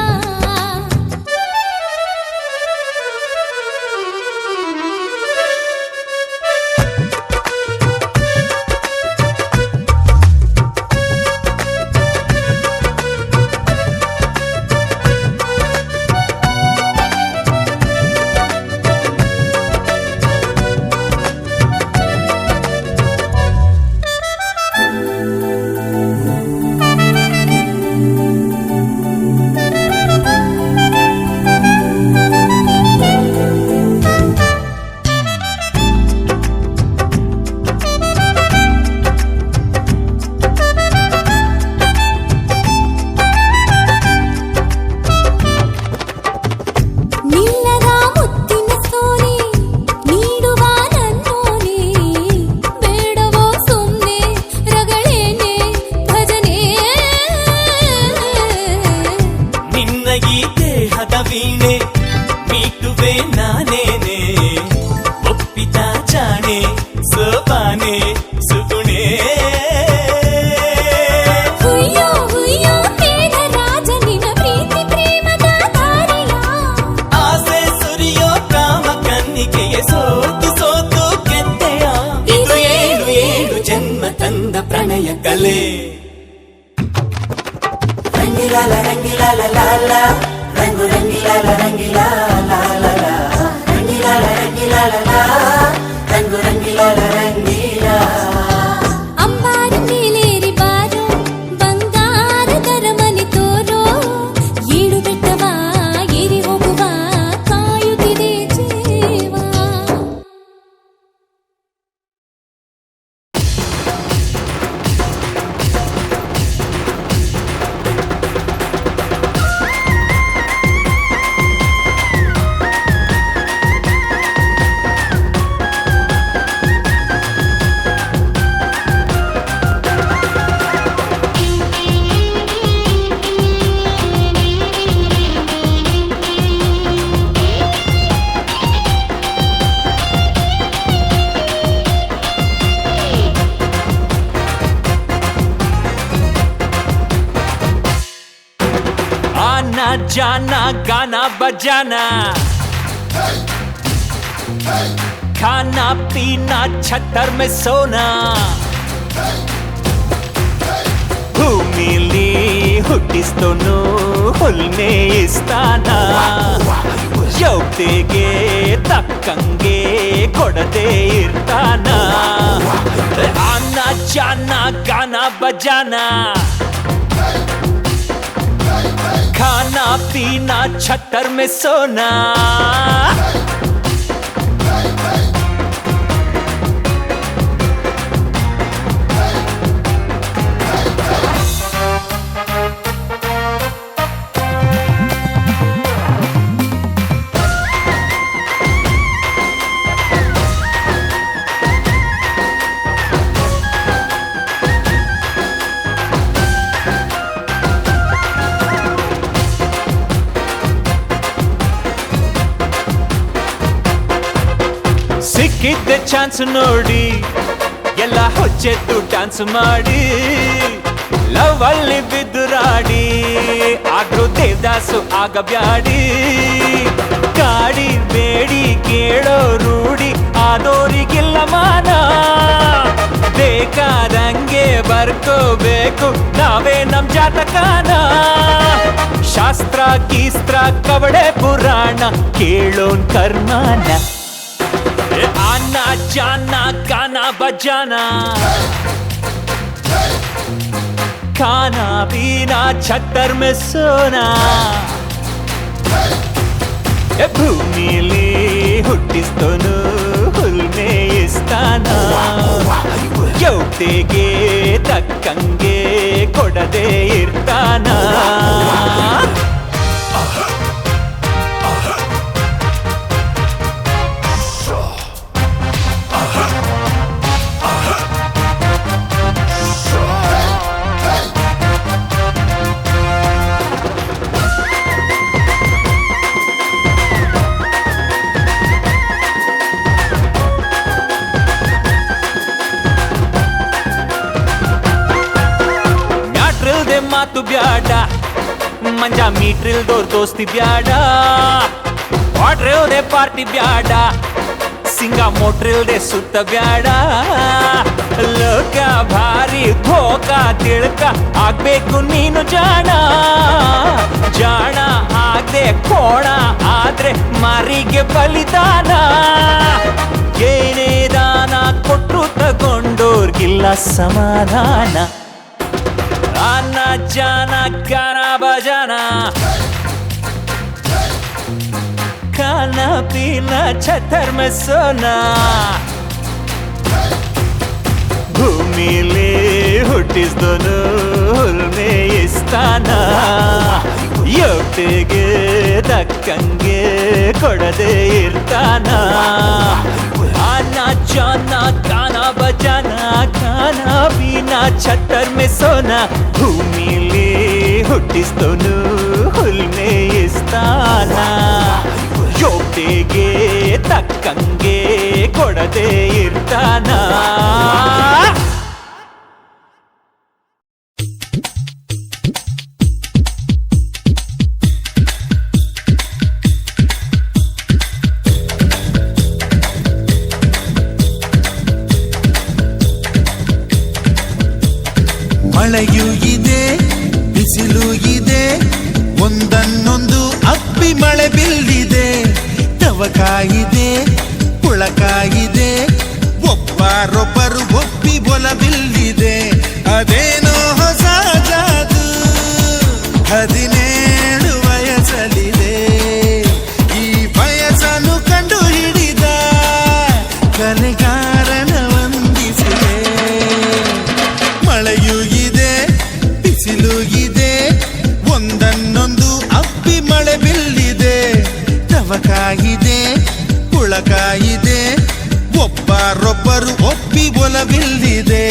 S1: ರಂಗಿಲಾಲೆ
S2: ಅಂಬಾರಿ ಮೇಲೇರಿ ಬಾರೋ ಬಂಗಾರದ ಮನೆ ತೋರೋ ಏಳು ಬೆಟ್ಟವ ಏರಿ ಹೋಗುವ ಕಾಯುತ್ತಿದೆ ಜೀವ
S1: आना जाना गाना बजाना खाना पीना छतर में सोना ಭೂಮಿಲಿ ಹುಟ್ಟಿಸ್ತೋನು ಹುಲ್ಮೆ ಇಸ್ತಾನ ಯೋಗ್ತೆಗೆ ತಕ್ಕಂಗೆ ಕೊಡದೆ ಇರ್ತಾನ ಆನ ಜಾನ ಗಾನ ಬಜಾನ खाना पीना छतर में सोना ಸಿಕ್ಕಿದ್ದೆ ಚಾನ್ಸ್ ನೋಡಿ ಎಲ್ಲ ಹೊಚ್ಚೆದ್ದು ಡ್ಯಾನ್ಸ್ ಮಾಡಿ ಲವ್ ಅಲ್ಲಿ ಬಿದ್ದುರಾಡಿ ಆದ್ರೂ ದೇವದಾಸು ಆಗಬ್ಯಾಡಿ ಕಾಡಿ ಬೇಡಿ ಕೇಳೋ ರೂಢಿ ಆದೋರಿಗಿಲ್ಲ ಮಾನ ಬೇಕಾದಂಗೆ ಬರ್ಕೋಬೇಕು ನಾವೇ ನಮ್ ಜಾತಕಾನ ಶಾಸ್ತ್ರ ಗೀಸ್ತ್ರ ಕವಡೆ ಪುರಾಣ ಕೇಳೋನ್ ಕರ್ಮಾನ आना जाना गाना बजाना खाना पीना छतर में सोना ಭೂಮಿಲಿ ಹುಟ್ಟಿಸ್ತೋನು ಹುಲ್ಮೆ ಇಸ್ತಾನ ಯೋಗ್ತೆಗೆ ತಕ್ಕಂಗೆ ಕೊಡದೆ ಇರ್ತಾನ ಮಾತು ಬ್ಯಾಡ ಮಂಜ ಮೀಟ್ರಿಲ್ದೋರ್ ದೋಸ್ತಿ ಬ್ಯಾಡ ವಾಟ್ರಿಲ್ದೆ ಪಾರ್ಟಿ ಬ್ಯಾಡ ಸಿಂಗ ಮೋಟ್ರಿಲ್ದೆ ಸುತ್ತ ಬ್ಯಾಡ ಲೋಕ ಭಾರಿ ಧೋಕ ತಿಳ್ಕ ಆಗ್ಬೇಕು ನೀನು ಜಾಣ ಜಾಣ ಆಗದೆ ಕೋಣ ಆದ್ರೆ ಮಾರಿಗೆ ಬಲಿದಾನ ಏನೇ ದಾನ ಕೊಟ್ರು ತಗೊಂಡೋರ್ಗಿಲ್ಲ ಸಮಾಧಾನ आना जाना गाना बजाना खाना पीना छतर में सोना ಭೂಮಿಲಿ ಹುಟ್ಟಿಸ್ದೋನು ಹುಲ್ಮೆ ಇಸ್ತಾನ ಯೋಗ್ತೆಗೆ ತಕ್ಕಂಗೆ ಕೊಡದೆ ಇರ್ತಾನ आना जाना गाना बजाना खाना पीना छतर में सोना ಭೂಮಿಲಿ ಹುಟ್ಟಿಸ್ತೋನು ಹುಲ್ಮೆ ಇಸ್ತಾನ ಯೋಗ್ತೆಗೆ ತಕ್ಕಂಗೆ ಕೊಡದೆ ಇರ್ತಾನ
S5: ಮಳೆಯೂ ಇದೆ ಬಿಸಿಲು ಇದೆ ಒಂದನ್ನೊಂದು ಅಪ್ಪಿ ಮಳೆ ಬಿಲ್ಲಿದೆ ತವಕಾಯಿದೆ ಪುಳಕಾಯಿದೆ ಒಬ್ಬರೊಬ್ಬರು ಒಪ್ಪಿ ಒಲವಿಲ್ಲಿದೆ ಅದೇನೋ ಹೊಸ ಜಾದು 17 ವಯಸ್ಸಲ್ಲಿದೆ ಈ ವಯಸ್ಸನ್ನು ಕಂಡು ಹಿಡಿದ ಕಲೆಗಾರನ ವಂದಿಸಿದೆ ಮಳೆಯೂ ಇದೆ ಬಿಸಿಲು ಇದೆ ಒಂದನ್ನೊಂದು ಅಪ್ಪಿ ಮಳೆ ಬಿಲ್ಲಿದೆ ತವಕಾಯಿದೆ ಪುಳಕಾಯಿದೆ ಒಬ್ಬರೊಬ್ಬರು ಒಪ್ಪಿ ಒಲವಿಲ್ಲಿದೆ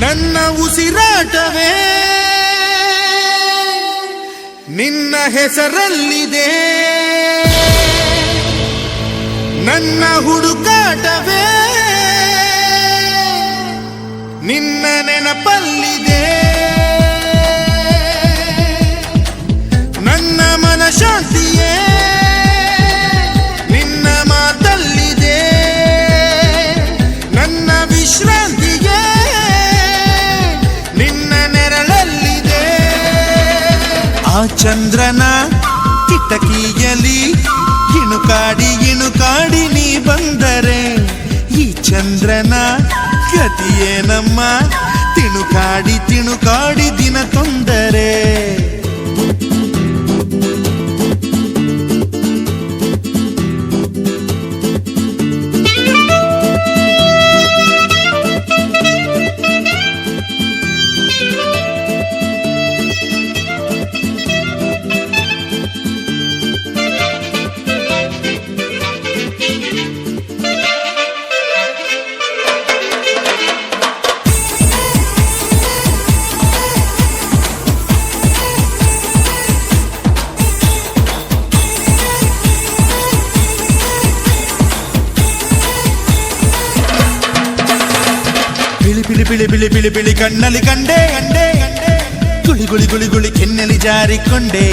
S5: ನನ್ನ ಉಸಿರಾಟವೇ ನಿನ್ನ ಹೆಸರಲ್ಲಿದೆ ನನ್ನ ಹುಡುಕಾಟವೇ ನಿನ್ನ ನೆನಪಲ್ಲಿದೆ ನನ್ನ ಮನಶಾಂತಿಯೇ ನಿನ್ನ ಮಾತಲ್ಲಿದೆ ನನ್ನ ವಿಶ್ರಾಂತಿಗೆ ಆ ಚಂದ್ರನ ಕಿಟಕಿಯಲ್ಲಿ ಇಣುಕಾಡಿ ನೀ ಬಂದರೆ ಈ ಚಂದ್ರನ ಗತಿಯೇ ನಮ್ಮ ತಿಣುಕಾಡಿ ದಿನ ತೊಂದರೆ ಬಿಳಿ ಕಣ್ಣಲ್ಲಿ ಕಂಡೆ ಗುಳಿ ಕೆನ್ನೆಲಿ ಜಾರಿಕೊಂಡೆ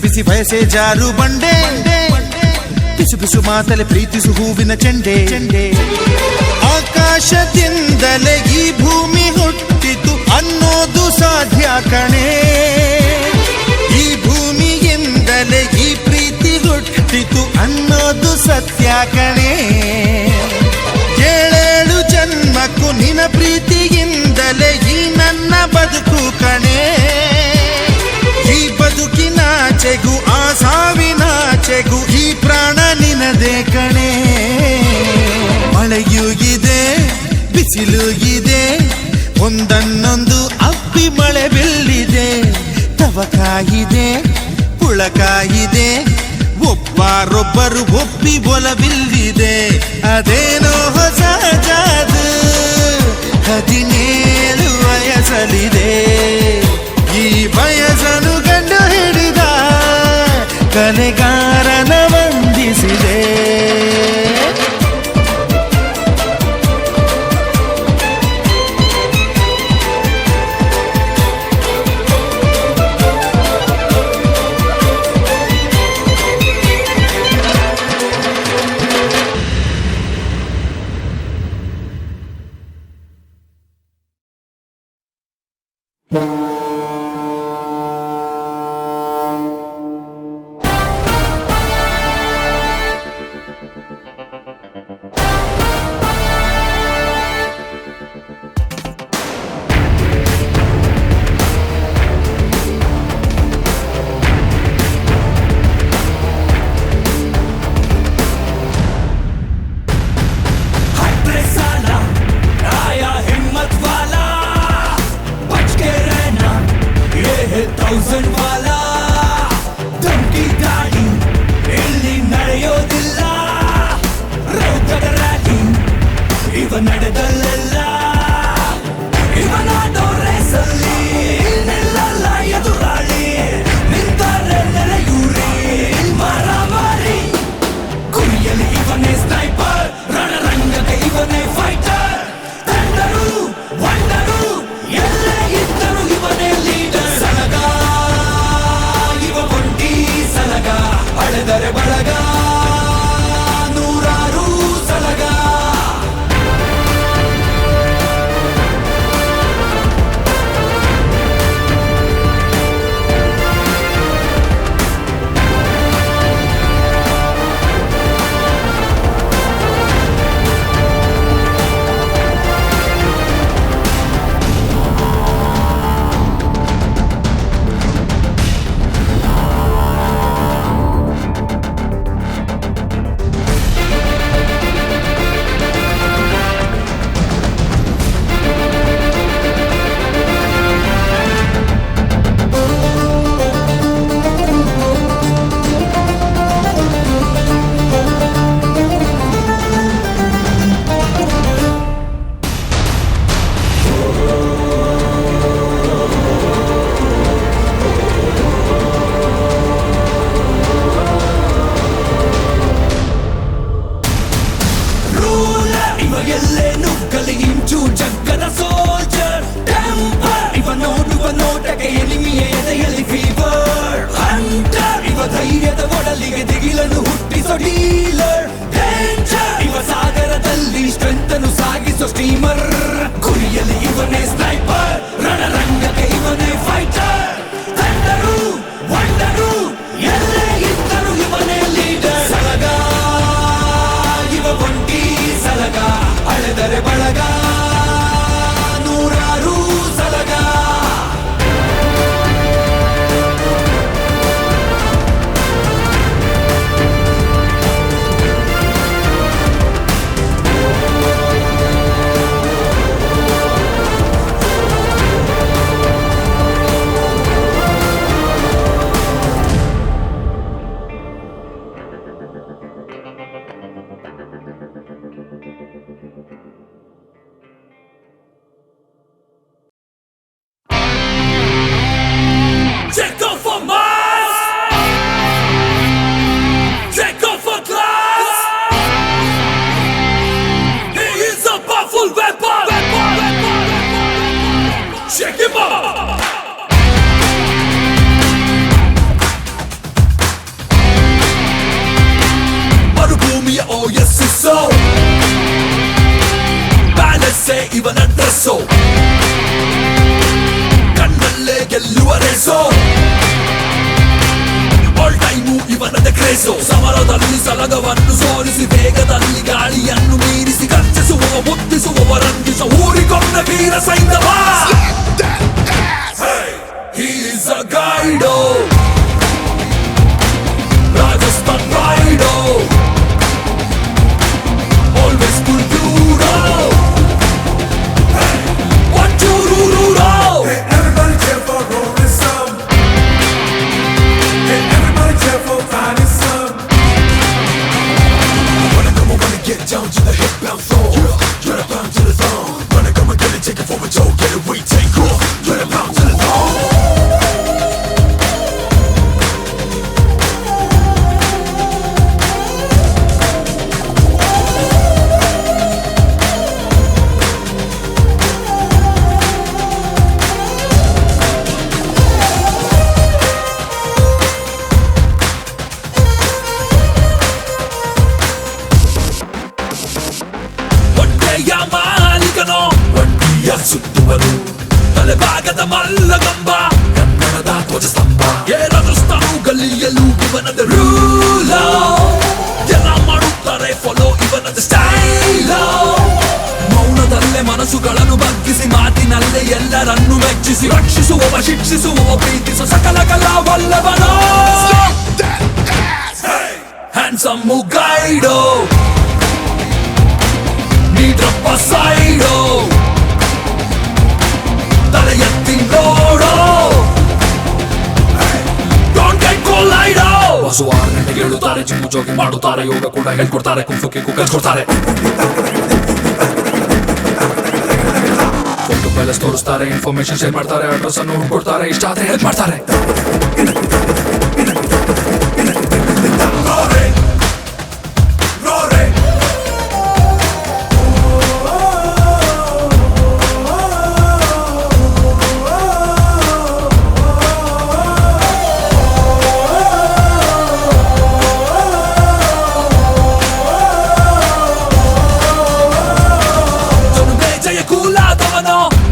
S5: ಬಿಸಿ ಬಯಸೆ ಜಾರು ಬಂಡೆ ಪಿಸು ಮಾತಲೆ ಪ್ರೀತಿಸು ಹೂವಿನ ಚೆಂಡೆ ಆಕಾಶದಿಂದಲೇ ಈ ಭೂಮಿ ಹುಟ್ಟಿತು ಅನ್ನೋದು ಸಾಧ್ಯ ಕಣೆ ಈ ಭೂಮಿಯಿಂದಲೇ ಈ ಪ್ರೀತಿ ಹುಟ್ಟಿತು ಅನ್ನೋದು ಸತ್ಯ ಕಣೆ ಏಳೇಳು ಜನ್ಮಕ್ಕೂ ನಿನ್ನ ಪ್ರೀತಿಯಿಂದಲೇ ಈ ನನ್ನ ಬದುಕು ಕಣೆ ಈ ಬದುಕಿನಾಚೆಗೂ ಆ ಸಾವಿನಾಚೆಗೂ ಈ ಪ್ರಾಣ ನಿನದೇ ಕಣೆ ಮಳೆಯೂ ಇದೆ ಬಿಸಿಲು ಇದೆ ಒಂದನ್ನೊಂದು ಅಪ್ಪಿ ಮಳೆ ಬಿಲ್ಲಿದೆ ತವಕಾಯಿದೆ ಪುಳಕಾಯಿದೆ ಒಬ್ಬರೊಬ್ಬರು ಒಪ್ಪಿ ಒಲವಿಲ್ಲಿದೆ ಅದೇನೋ ಹೊಸ ಜಾದು 17 ವಯಸ್ಸಲ್ಲಿದೆ ಈ ವಯಸ್ಸನ್ನು ಕಂಡು ಹಿಡಿದ ಕಲೆಗಾರನ ವಂದಿಸಿದೆ
S1: Hype Sala ಡೀಲರ್ ಡೇಂಜರ್ ಇವ ಸಾಗರದಲ್ಲಿ ಸ್ಟ್ರೆಂತ್ ಅನ್ನು ಸಾಗಿಸೋ ಸ್ಟೀಮರ್ ಗುರಿಯಲ್ಲಿ ಇವನೇ ಸ್ನೈಪರ್ ರಣರಂಗಕ್ಕೆ ಇವನೇ ಫೈಟರ್ ತಂಡರು ವಂಡರು ಎಲ್ಲೇ ಇದ್ದರು ಇವನೇ ಲೀಡರ್ ಸಲಗ ಇವ ಒಂಟಿ ಸಲಗ ಅಳೆದರೆ ಬಳಗ ನೂರಾರು ಸಲಗ Take off for Mars! Take off for class! He is a powerful weapon! Check him out! ಮರುಭೂಮಿಯ ಓಯಸ್ಸಿಸೋ ಪ್ಯಾಲೆಸ್ಸೇ ಇವನ ಡ್ರೆಸ್ಸೋ ಕಣ್ಣಲ್ಲೇ ಗೆಲ್ಲುವ ರೇಸೋ ಆಲ್ ಟೈಮು ಇವನದೇ ಕ್ರೇಸೋ ಸಮರದಲ್ಲಿ ಸಲಗವನ್ನು ಸೋಲಿಸಿ ವೇಗದಲ್ಲಿ ಗಾಳಿಯನ್ನು ಮೀರಿಸಿ ಗರ್ಜಿಸುವ ಮುತ್ತಿಸುವ ರಂಜಿಸ ಊರಿಕೊಂಡ ವೀರ ಸೈಂಧವ He is a guido Rajasthan ರೈಡೋ always full duro one two ruro
S6: Everybody cheer for rolling some. Hey, everybody cheer for finding some.
S1: Wanna come on, wanna get down to the hip bound floor. Try to pound to the throne. Wanna come and get it, take it for a joke, get it, we take off. Try to pound to the throne. ಒಂಟೆಯ ಮಾಲೀಕನೋ ಒಂಟಿಯ ಸುತ್ತುವನು ತಲೆಭಾಗದ ಮಲ್ಲಗಂಬ ಕನ್ನಡದ ಧ್ವಜಸ್ತಂಭ ಏರದಸ್ತನು ಗಲ್ಲಿಯಲು ಇವನದ ರೂಲ ಎಲ್ಲ ಮಾಡುತ್ತಾರೆ ಫಾಲೋ ಇವನದ ಸ್ಟೈಲ ಮೌನದಲ್ಲೇ ಮನಸ್ಸುಗಳನ್ನು ಬಗ್ಗಿಸಿ ಮಾತಿನಲ್ಲೇ ಎಲ್ಲರನ್ನು ಮೆಚ್ಚಿಸಿ ರಕ್ಷಿಸುವವ ಶಿಕ್ಷಿಸುವವ ಪ್ರೀತಿಸುವ ಸಕಲ ಕಲಾವಲ್ಲವನೋ ಹ್ಯಾಂಡ್ಸಮ್ ಗೈಡೋ ನೀಡ್ರಪ್ಪ ಸೈಡೋ ತಲೆ ಎತ್ತಿ ನೋಡೋ ಡೋಂಟ್ ಗೆಟ್ ಕೊಲೈಡೋ ಬಸು 6 ಗಂಟೆಗೆ ಹೇಳುತ್ತಾರೆ ಜಿಮ್ಮು ಜೋಗಿ ಮಾಡುತ್ತಾರೆ ಯೋಗ ಕೂಡ ಹೇಳ್ಕೊಡ್ತಾರೆ ಕುಂಫುಕ್ಕೆ ಕಲ್ಸ್ಕೊಡ್ತಾರೆ ಫೋಟೋ ಪ್ಯಾಲೇಸ್ ತೋರಿಸ್ತಾರೆ ಇನ್ಫಾರ್ಮೇಶನ್ ಶೇರ್ ಮಾಡ್ತಾರೆ ಅಡ್ರೆಸ್ ಅನ್ನು ಕೊಡ್ತಾರೆ ಇಷ್ಟ ಆದ್ರೆ ಹೆಲ್ಪ್ ಮಾಡ್ತಾರೆ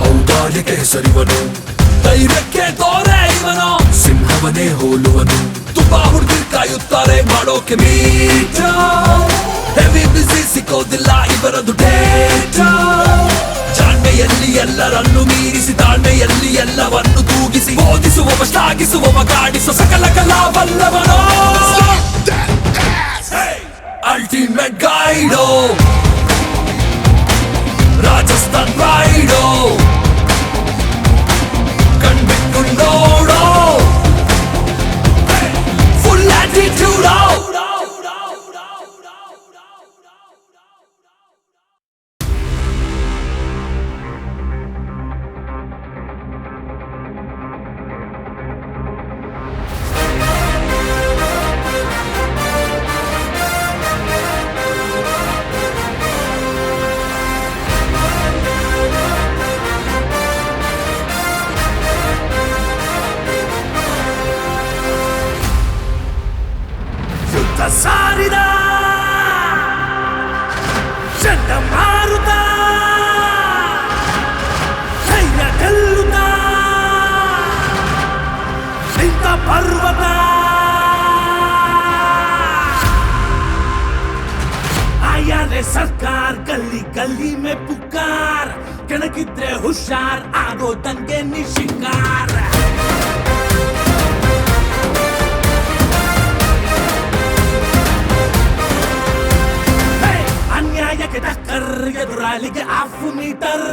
S1: ಔದಾರ್ಯಕ್ಕೆ ಹೆಸರಿವನು ಧೈರ್ಯಕ್ಕೆ ತೋರೆ ಇವನು ಸಿಂಹವನೇ ಹೋಲುವನು ತುಂಬಾ ಹುಡುಗಿ ಕಾಯುತ್ತಾರೆ ಮಾಡೋಕೆ ಮೀಟ ಹೆವಿ ಬಿಸಿ ಸಿಕ್ಕೋದಿಲ್ಲ ಇವರದು ಡೇಟ ಜಾಣ್ಮೆಯಲ್ಲಿ ಎಲ್ಲರನ್ನು ಮೀರಿಸಿ ತಾಳ್ಮೆಯಲ್ಲಿ ಎಲ್ಲವನ್ನು ತೂಗಿಸಿ ಬೋಧಿಸುವವ ಶ್ಲಾಘಿಸುವವ ಗಾಡಿಸುವ ಸಕಲ ಕಲಾವಲ್ಲವನೋ ಅಲ್ಟಿಮೇಟ್ ಗೈಡೋ ರಾಜಸ್ಥಾನ್ ರೈಡೋ ಕಣ್ಬಿಟ್ಟು ನೋಡೋ ಫುಲ್ ಆಟಿಟ್ಯೂಡೋ
S4: रे सरकार गली गली में पुकार ಕೆಣಕಿದ್ರೆ ಹುಷಾರ್ ಆಗೋ ದಂಗೆ ನಿಶಿಕಾರ ಅನ್ಯಾಯಕ್ಕೆ ಟಕ್ಕರ್ ಎದುರಾಳಿಗೆ ಹಾಫ್ ಮೀಟರ್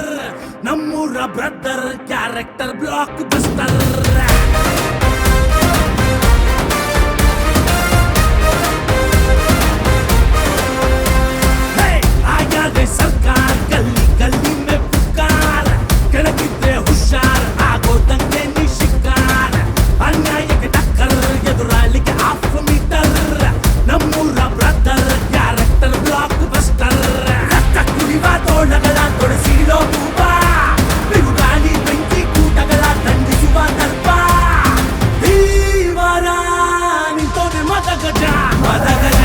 S4: ನಮ್ಮೂರ ಬ್ರದರ್ ಕ್ಯಾರೆಕ್ಟರ್ ಬ್ಲಾಕ್ ಬಸ್ಟರ್ सरकार गली गली में पुकार ಕೆಳಗಿದ್ರೆ ಹುಷಾರ್ ಆಗೋ ದಂಗೆ ನಿಶಿಕಾರ ಅನ್ಯಾಯಕ್ಕೆ ಟಕ್ಕರ್ ಎದುರಾಳಿಗೆ ಹಾಫ್ ಮೀಟರ್ ನಮ್ಮೂರ ಬ್ರದರ್ ಕ್ಯಾರೆಕ್ಟರ್ ಬ್ಲಾಕ್ ಬಸ್ಟರ್ ರಕ್ತ ಕುಡಿವ ತೋಳಗಳ ತೊಡಸಿರೋ ಕೂಪ ಬಿರುಗಾಳಿ ಬೆಂಕಿ ಕೂಟಗಳ ದಂಡಿಸುವ ದರ್ಪ ಈ ವಾರ ನಿಂತೋನೆ ಮದಗಜ ಮದಗಜ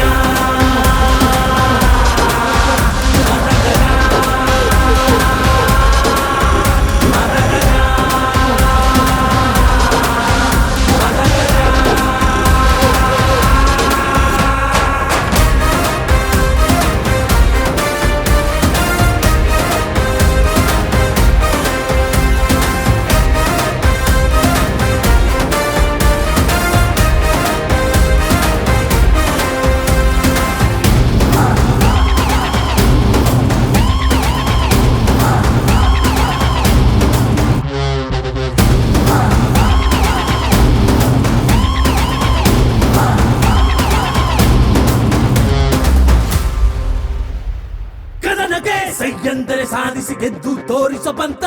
S4: ಸೈಯಂದರೆ ಸಾಧಿಸಿ ಗೆದ್ದು ತೋರಿಸೋ ಬಂತ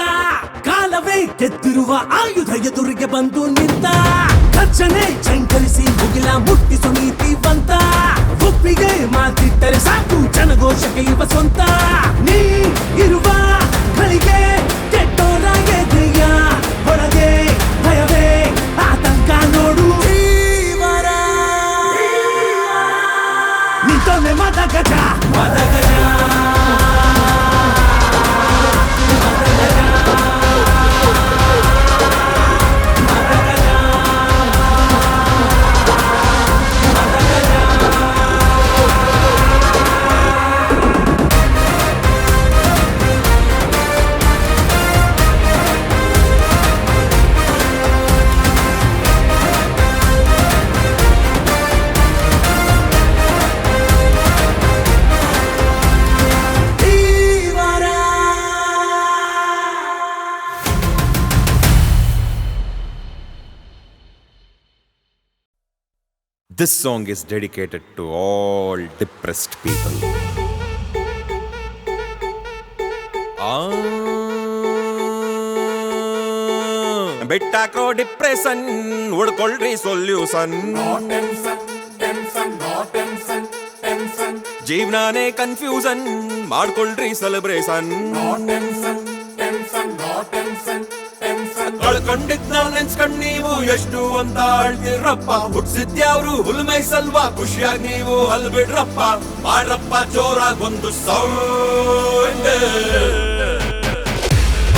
S4: ಕಾಲವೇ ಗೆದ್ದಿರುವ ಆಯುಧ ಎದುರಿಗೆ ಬಂದು ನಿಂತ ಖರ್ಚನೆ ಚಂಕರಿಸಿ ಮುಗಿಲ ಮುಟ್ಟಿಸೋ ನೀತಿವಂತ ಒಪ್ಪಿಗೆ ಮಾತಿಟ್ಟರೆ ಸಾಕು ಜನಘೋಷಕ್ಕೆ ಇವ ಸ್ವಂತ ನೀ ಇರುವ ಗಳಿಗೆ ಕೆಟ್ಟೋರ ಎದೆಯ ಹೊರಗೆ ಭಯವೇ ಆತಂಕ ನೋಡು ನಿಂತೊಮ್ಮೆ Madagaja Madagaja
S7: This song is dedicated to all depressed people. ಬಿಟ್ಟಾಕ್ರೋ ಡಿಪ್ರೆಷನ್ ಹುಡ್ಕೊಳ್ರಿ ಸೊಲ್ಯೂಷನ್ ಜೀವನಾನೇ ಕನ್ಫ್ಯೂಷನ್ ಮಾಡ್ಕೊಳ್ರಿ ಸೆಲೆಬ್ರೇಷನ್ ಕಳ್ಕೊಂಡಿದ್ ನಾವ್ ನೆನ್ಸ್ಕೊಂಡ್ ನೀವು ಎಷ್ಟು ಅಂತ ಅಳ್ತಿರಪ್ಪ ಹುಟ್ಸಿದ್ಯಾವ್ರು ಹುಲ್ಮೈ ಸಲ್ವಾ ಖುಷಿಯಾಗಿ ನೀವು ಅಲ್ಬಿಡ್ರಪ್ಪ ಮಾಡ್ರಪ್ಪ ಜೋರಾಗ್ ಒಂದು ಸೌಂಡ್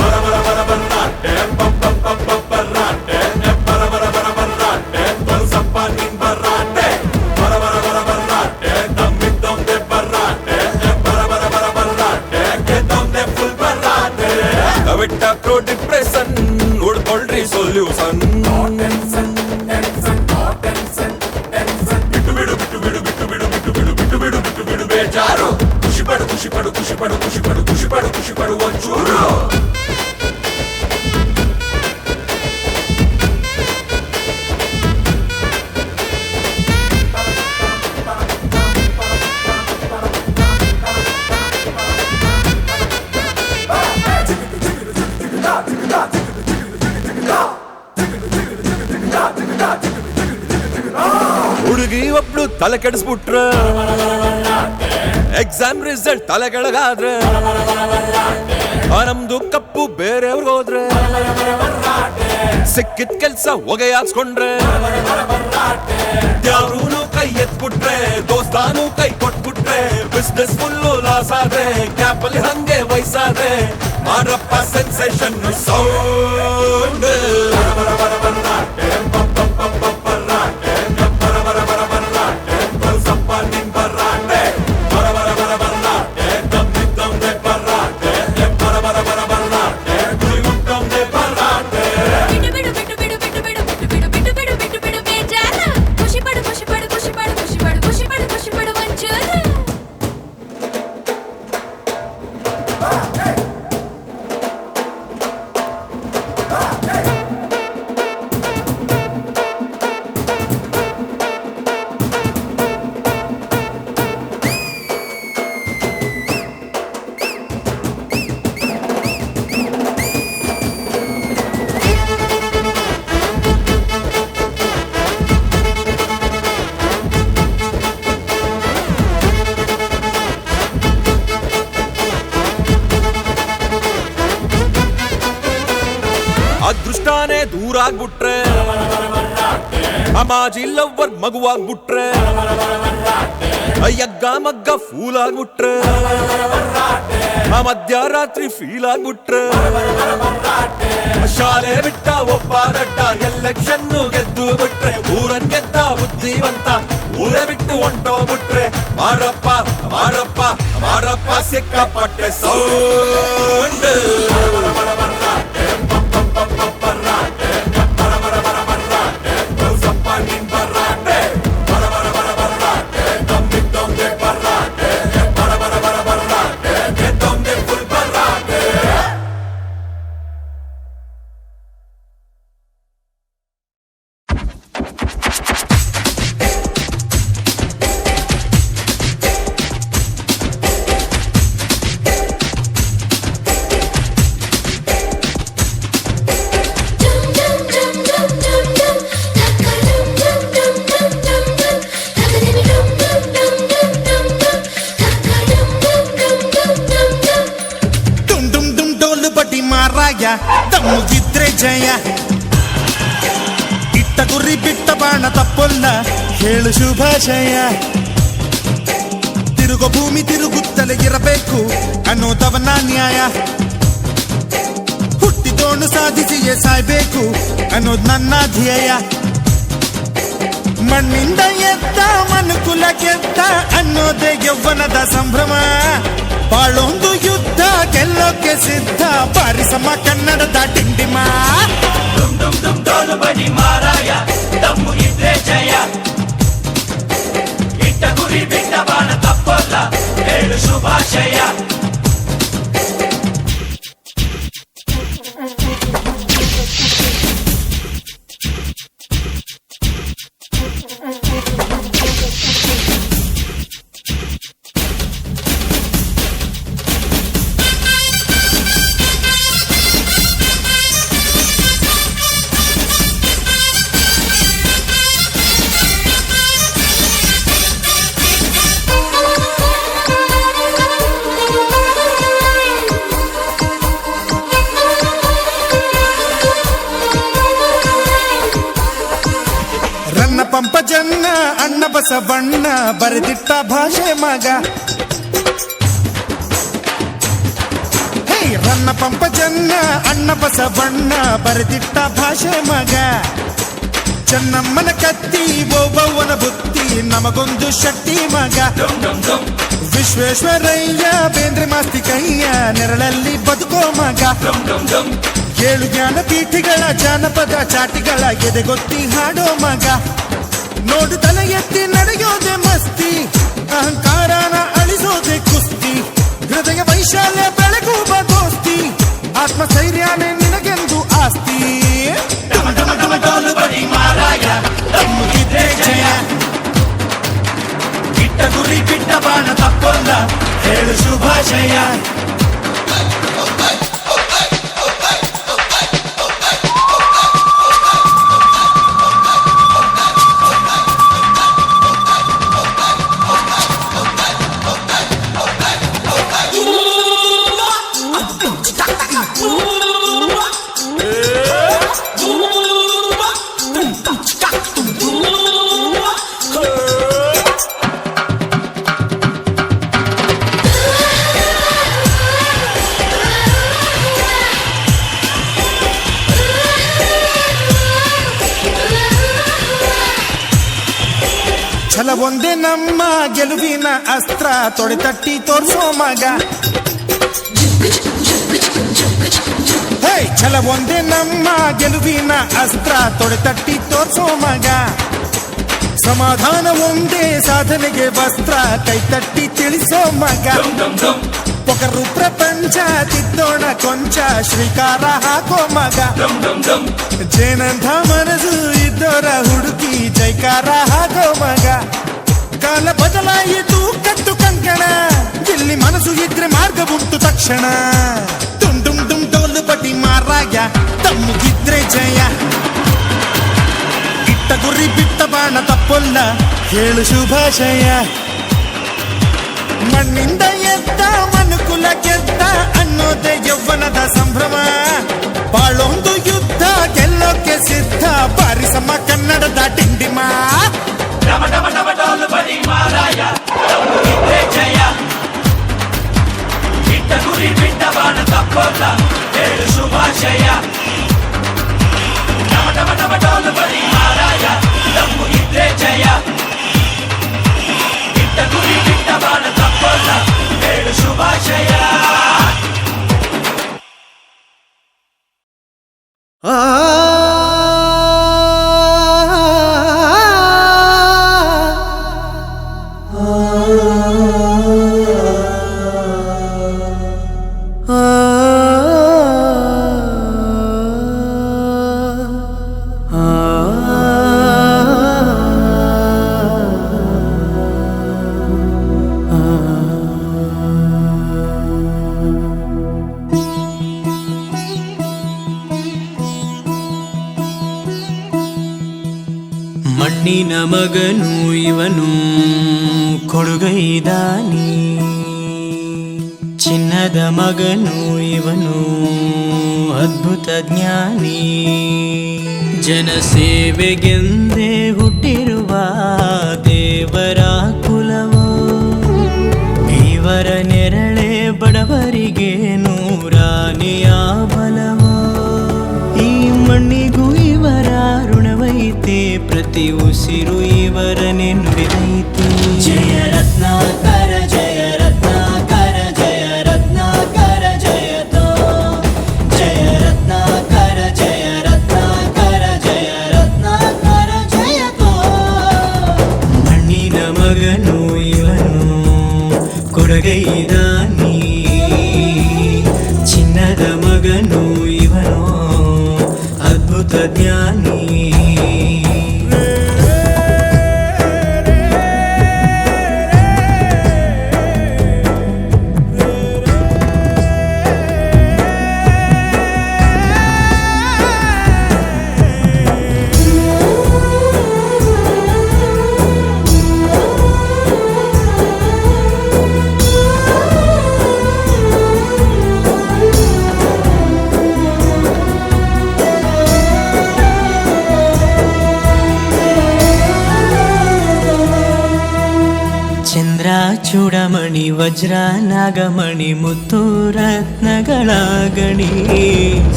S7: ಬರ ಬರ ಬರ ಬರ್ರಾಟೆ ಬರ್ರಾಟೆ ಬರ ಬರ ಬರ ಬರ್ರಾಟೆ ಬಲ್ಸಪ್ಪ ನಿನ್ ಬರ್ರಾಟೆ ಬರ ಬರ ಬರ ಬರ್ರಾಟೆ ದಮ್ಮಿದ್ದೊಂದೆ ಬರ್ರಾಟೆ ಬರ ಬರ ಬರ ಬರ್ರಾಟೆ ಗೆದ್ದೊಂದೆ ಫುಲ್ ಬರ್ರಾಟೆ ಬಿಟ್ಟಾಕ್ರೋ ಡಿಪ್ರೆಷನ್ ಹುಡ್ಕೊಳ್ರಿ ಸೊಲ್ಯೂಷನ್ ಬಿಟ್ಟು ಬಿಡು ಬಿಟ್ಟು ಬಿಡು ಬಿಟ್ಟು ಬಿಡು ಬಿಟ್ಟು ಬಿಡು ಬಿಟ್ಟು ಬಿಡು ಬಿಟ್ಟು ಬಿಡು ಬೇಜಾರು ಖುಷಿ ಪಡು ಖುಷಿ ಪಡು ಖುಷಿ ಪಡು ಖುಷಿ ಪಡು ಖುಷಿ ಪಡು ಖುಷಿ ಪಡು ಒಂಚೂರು ಹುಡುಗಿ ಒಬ್ಳು ತಲೆ ಕೆಡಿಸ್ಬಿಟ್ರ ಎಕ್ಸಾಮ್ ರಿಸಲ್ಟ್ ತಲೆ ಕೆಳಗಾದ್ರೆ ನಮ್ದು ಕಪ್ಪು ಬೇರೆಯವ್ರಿಗೆ ಹೋದ್ರೆ ಸಿಕ್ಕಿದ್ ಕೆಲ್ಸ ಹೊಗೆ ಹಾಕ್ಸ್ಕೊಂಡ್ರೆ ಯಾರೂ ಕೈ ಎತ್ಬಿಟ್ರೆ ದೋಸ್ತಾನು ಕೈ ಕೊಟ್ಬಿಟ್ರೆ ಬಿಸ್ನೆಸ್ ಫುಲ್ಲು ಲಾಸ್ ಆದ್ರೆ ಕ್ಯಾಪಲ್ಲಿ ಹಂಗೆ ವಯಸ್ಸಾದ್ರೆ ಮಾಡ್ರಪ್ಪ ಸೆನ್ಸೇಷನ್ ಸೌಂಡ್ ಬರ್ರಾಟೆ
S2: ಚೂರು
S8: ಅದೃಷ್ಟಾನೇ ದೂರ ಆಗ್ಬಿಟ್ರೆ ಅಮಾಜಿ ಲವ್ವರ್ ಮಗುವಾಗ್ಬಿಟ್ರೆ ಯಗ್ಗ ಮಗ್ಗ ಫೂಲ್ ಆಗ್ಬಿಟ್ರೆ ಆ ಮಧ್ಯರಾತ್ರಿ ಫೀಲ್ ಆಗ್ಬಿಟ್ರೆ ಶಾಲೆ ಬಿಟ್ಟ ಒಬ್ಬ ದಡ್ಡ ಎಲೆಕ್ಷನ್ ಗೆದ್ದು ಬಿಟ್ರೆ ಊರನ್ ಗೆದ್ದ ಬುದ್ಧಿವಂತ ಊರೇ ಬಿಟ್ಟು ಹೊಂಟೋಗ್ಬಿಟ್ರೆ ಮಾರಪ್ಪ ಮಾರಪ್ಪ ಮಾರಪ್ಪ ಸಿಕ್ಕಾಪಟ್ಟೆ ಸೌಂಡ್
S5: ತಮ್ಮಗಿದ್ರೆ ಜಯ ಇಟ್ಟ ಗುರಿ ಬಿಟ್ಟ ಬಾಣ ತಪ್ಪೊಲ್ಲ ಹೇಳು ಶುಭಾಶಯ ತಿರುಗೋ ಭೂಮಿ ತಿರುಗುತ್ತಲೇ ಇರಬೇಕು ಅನ್ನೋದವನ ನ್ಯಾಯ ಹುಟ್ಟಿದೋನು ಸಾಧಿಸಿಯೇ ಸಾಯ್ಬೇಕು ಅನ್ನೋದು ನನ್ನ ಧ್ಯೇಯ ಮಣ್ಣಿಂದ ಎದ್ದ ಮನುಕುಲ ಗೆದ್ದ ಅನ್ನೋದೇ ಯೌವನದ ಸಂಭ್ರಮ ಬಾಳೊಂದು ಯುದ್ಧ ಗೆಲ್ಲೋಕೆ ಸಿದ್ಧ ಪಾರಿಸಮ ಕನ್ನಡದ ಡಿಂಡಿಮ
S1: ಬಡಿ ಮಾರಾಯ ತಮ್ಮು ಇದ್ರೆ ಜಯ ಇಟ್ಟ ಗುರಿ ಬಿಟ್ಟ ಬಾಣ ತಪ್ಪಲ್ಲ ಹೇಳು ಶುಭಾಶಯ
S5: ಪಂಪಜನ್ನ ಅಣ್ಣ ಬಸವಣ್ಣ ಬರೆದಿಟ್ಟ ಭಾಷೆ ಮಗ ಹೇ ರನ್ನ ಪಂಪಜನ್ನ ಅಣ್ಣ ಬಸವಣ್ಣ ಬರೆದಿಟ್ಟ ಭಾಷೆ ಮಗ ಚೆನ್ನಮ್ಮನ ಕತ್ತಿ ಓಬವ್ವನ ಬುತ್ತಿ ನಮಗೊಂದು ಶಕ್ತಿ ಮಗ ವಿಶ್ವೇಶ್ವರಯ್ಯ ಬೇಂದ್ರೆ ಮಾಸ್ತಿಕಯ್ಯ ನೆರಳಲ್ಲಿ ಬದುಕೋ ಮಗ ಏಳು ಜ್ಞಾನ ಪೀಠಿಗಳ ಜಾನಪದ ಚಾಟಿಗಳ ಎದೆಗೊತ್ತಿ ಹಾಡೋ ಮಗ ನೋಡು ತಲೆ ಎತ್ತಿ ನಡೆಯೋದೆ ಮಸ್ತಿ ಅಹಂಕಾರನ ಅಳಿಸೋದೆ ಕುಸ್ತಿ ಹೃದಯ ವೈಶಾಲ್ಯ ಬೆಳಗುವ ದೋಸ್ತಿ ಆತ್ಮಸ್ಥೈರ್ಯನೇ ನಿನಗೆಂದು ಆಸ್ತಿ
S1: ಬಡಿ ಮಾರಾಯ ತಮ್ಮಗಿದ್ರೆ ಜಯ ಇಟ್ಟ ಗುರಿ ಬಿಟ್ಟ ಬಾಣ ತಪ್ಪಲ್ಲ ಹೇಳು ಶುಭಾಶಯ
S5: ಛಲ ಒಂದೇ ನಮ್ಮ ಗೆಲುವಿನ ಅಸ್ತ್ರ ತೊಡೆತಟ್ಟಿ ತೋರ್ಸೋ ಮಗ ಹೇ ಛಲ ಒಂದೇ ನಮ್ಮ ಗೆಲುವಿನ ಅಸ್ತ್ರ ತೊಡೆತಟ್ಟಿ ತೋರ್ಸೋ ಮಗ ಸಮಾಧಾನ ಒಂದೇ ಸಾಧನೆಗೆ ವಸ್ತ್ರ ಕೈತಟ್ಟಿ ತಿಳಿಸೋ ಮಗ ಪೊಕರು ಪ್ರಪಂಚ ತಿದ್ದೋಣ ಕೊಂಚ ಶ್ರೀಕಾರ ಹಾಕೋ ಮಗ ಜೇನಂಥ ಮನಸ್ಸು ಇದ್ದೋರ ಹುಡುಕಿ ಜೈಕಾರ ಹಾಕೋ ಮಗ ಕಾಲ ಬದಲಾಯಿತು ಕಟ್ಟು ಕಂಕಣ ಇಲ್ಲಿ ಮನಸ್ಸು ಇದ್ರೆ ಮಾರ್ಗ ಉಂಟು ತಕ್ಷಣ ಡುಮ್ ಡುಮ್ ಡುಮ್ ಡೋಲು ಬಟಿ ಮಾರಾಯ ತಮ್ಮಗಿದ್ರೆ ಜಯ ಇಟ್ಟ ಗುರಿ ಬಿಟ್ಟ ಬಾಣ ತಪ್ಪೊಲ್ಲ ಹೇಳು ಶುಭಾಶಯ ಮಣ್ಣಿಂದ ಎದ್ದ ಮನುಕುಲ ಗೆದ್ದ ಅನ್ನೋದೇ ಯೌವನದ ಸಂಭ್ರಮ ಬಾಳೊಂದು ಯುದ್ಧ ಗೆಲ್ಲೋಕೆ ಸಿದ್ಧ ಬಾರಿಸಮ್ಮ ಕನ್ನಡದ ಡಿಂಡಿಮ
S1: ಜಯ ಇಟ್ಟ ಗುರಿ ಬಿಟ್ಟ ಬಾಣ ತಪ್ಪಲ್ಲ ಹೇಳು ಶುಭಾಶಯ ಡೋಲು ಬರಿ ಮಾರಾಯ ದಮ್ಮು ಇದ್ರೆ ಜಯ ಇಟ್ಟ ಗುರಿ ಬಿಟ್ಟ ಬಾಣ ತಪ್ಪಲ್ಲ ಹೇಳು ಶುಭಾಶಯ
S9: ಮಣ್ಣಿನ ಮಗನು ಇವನು ಕೊಡುಗೈದಾನಿ ಚಿನ್ನದ ಮಗನು ಇವನು ಅದ್ಭುತ ಜ್ಞಾನಿ ಜನಸೇವೆಗೆಂದೇ ಹುಟ್ಟಿರುವ ದೇವರ ಕುಲವೋ ಇವರ ನೆರಳೆ ಬಡವರಿಗೆ ನೂರಾನೆಯ ಬಲವೋ ಈ ಮಣ್ಣಿಗೂ ಇವರ ಋಣವೈತೆ ಪ್ರತಿ ಉಸಿರು ಇವರನೆ ನುಡಿದೈತೆ ಜಯ ರತ್ನಾಕರ ಜಯ ರತ್ನಾಕರ ಜಯ ರತ್ನಾಕರ ಜಯತೋ ಜಯ ರತ್ನಾಕರ ಜಯ ರತ್ನಾಕರ ಜಯ ರತ್ನಾಕರ ಜಯತೋ ಮಣ್ಣಿನ ಮಗನು ಇವನು ಕೊಡುಗೈದಾನಿ ಚಿನ್ನದ ಮಗನು ಇವನು ಅದ್ಭುತ ಜ್ಞಾನಿ ಚೂಡಮಣಿ ವಜ್ರ ನಾಗಮಣಿ ಮುತ್ತು ರತ್ನಗಳ ಗಣಿ